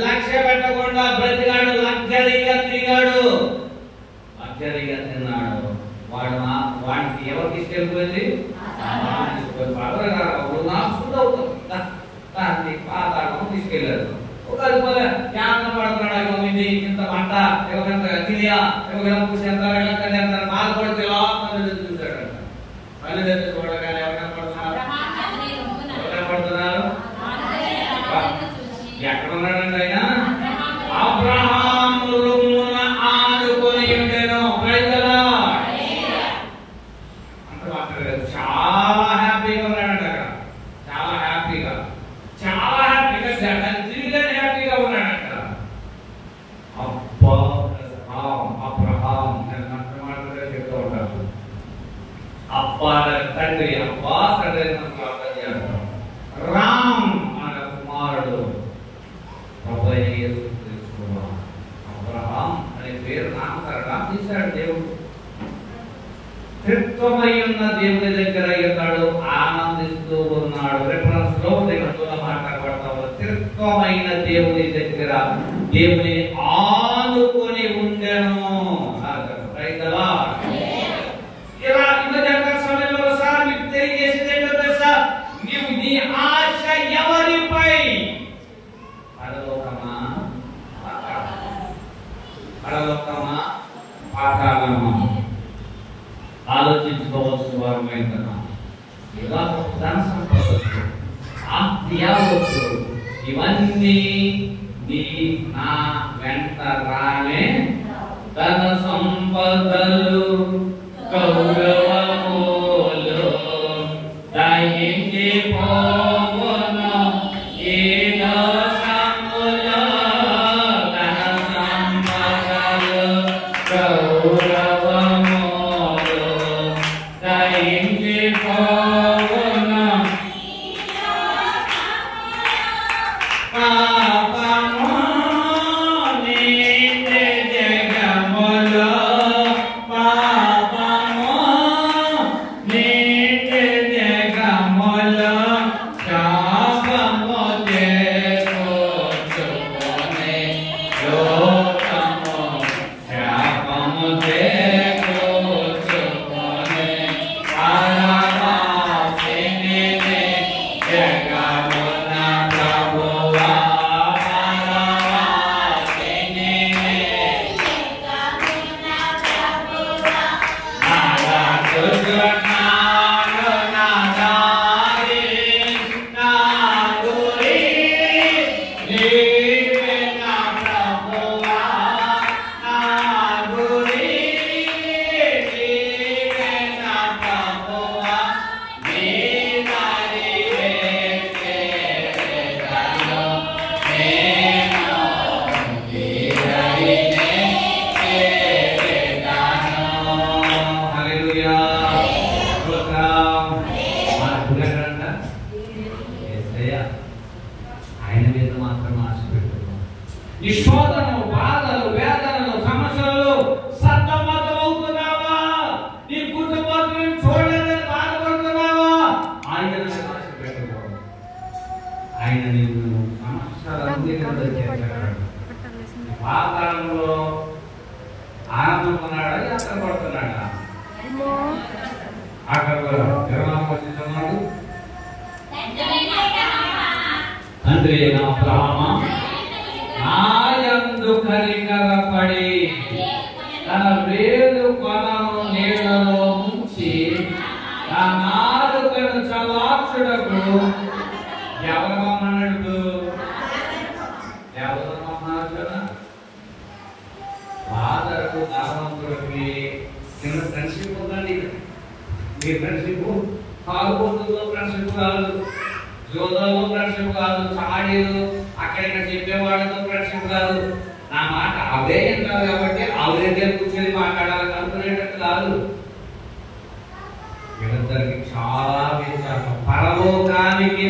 లక్ష్య పెట్టకుండా బ్రతికాడు. లగ్జరీగా తిరిగాడు, లగ్జరీగా తిన్నాడు. వాడికి ఎవరు తీసుకెళ్ళిపోయింది? పాతాళం తీసుకెళ్ళాడు. ఒక జ్ఞానం పడుతున్నాడు. ఇది ఇంత మంట తిరియా బాధపడితే చూశాడు. పని దగ్గర చూడగానే ఎవరైనా పడుతున్నారు? పడుతున్నారు. ఎక్కడ ఉన్నాడండి ఆయన? అబ్రహాము రొమ్మున ఆనుకొని ఉండెను. చాలా హ్యాపీగా ఉన్నాడంట. చాలా హ్యాపీ హ్యాపీగా, చాలా హ్యాపీగా, హ్యాపీగా ఉన్నాడంట. అబ్రహాం నేను మాట్లాడే చెప్తూ ఉంటాను. అబ్బా తండ్రి, అబ్బా తండ్రి ప్రార్థన చేస్తాం. రామ్ అనే కుమారుడు ప్రభువైన యేసుక్రీస్తు. అబ్రహాం అనే పేరు నామకరణం చేశాడు దేవుడు. త్రిత్వమై ఉన్న దేవుని దగ్గర ఇతడు ఆనందిస్తూ ఉన్నాడు. రిఫరెన్స్ లో మాట్లాడబడతాము. త్రిత్వమైన దేవుని దగ్గర దేవుని ఆనుకొని ఉండెను. ఇలా సమయంలో ఒకసారి మీకు తెలియజేసింది ఏంటో తెలుసా? నీవు నీ ఆశ ఎవరిపై? పరలోకమా పరలోకమా పాతాళమా? ఆలోచించుకోవాల్సిన వారమైందన్నా. ఇలా ధన సంపదలు, ఆస్తి యావత్తు ఇవన్నీ నీ నా వెంట రానే. ధన సంపదలు కౌరవములు దహించి పోవును ఈ లోకములో. ధన సంపదలు కౌరవములు దహించి పోవును పాపము నిండే జగములో. పాపము నిండే జగములో శాపము చేకూర్చుకొని లోకము శాపము చేకూర్చుకొని పరమాత్మని జగమున ప్రభువా. పరమాత్మని నాడు నాదారి నాగురి నీవే నా ప్రభువా. నాగురి నీవే నా ప్రభువా. నీ దారి వేసేదను నేను నీ దారినే చేరేదను. హల్లెలూయా. ఆయన మీద మాత్రం ఆశ పెట్టుకున్నాం. ఈ శోధనలు, బాధలు, వేదనలు, సమస్యలు సతమతమవుతున్నావా? నీ కుటుంబాన్ని చూడలేదని బాధపడుతున్నావా? ఆయన మీద ఆశ పెట్టుకోవాలి. ఆయన నీకు సమస్యలన్నీ పాతాళంలో ఆనందం ఉన్నాడా, యాత్ర పడుతున్నాడా? అక్కడ తిరుమలకొచ్చున్నాడు. తండ్రి అయిన అబ్రహామా నాయందు కనికరపడి తన వేలు కొనను నీళ్లలో ముంచి నా నాలుకను చలార్చుటకు ఎవరు మమ్మన్నాడు? ఎవరు మమ్మన్నాడు? ఫాదర్కు ధనవంతుడికి చిన్న ఫ్రెండ్షిప్ ఉందండి. మీ ఫ్రెండ్షిప్ తాగుబోతుల్లో ఫ్రెండ్షిప్ కాదు, జోదాలో ఫ్రెండ్షిప్ కాదు, చాడీలు అక్కడిక్కడ చెప్పేవాళ్ళతో ఫ్రెండ్షిప్ కాదు. నా మాట అవే అంటారు కాబట్టి ఆవిడ దగ్గర కూర్చొని మాట్లాడాలి అనుకునేటట్టు కాదు. వీళ్ళిద్దరికి చాలా వ్యత్యాసం. పరలోకానికి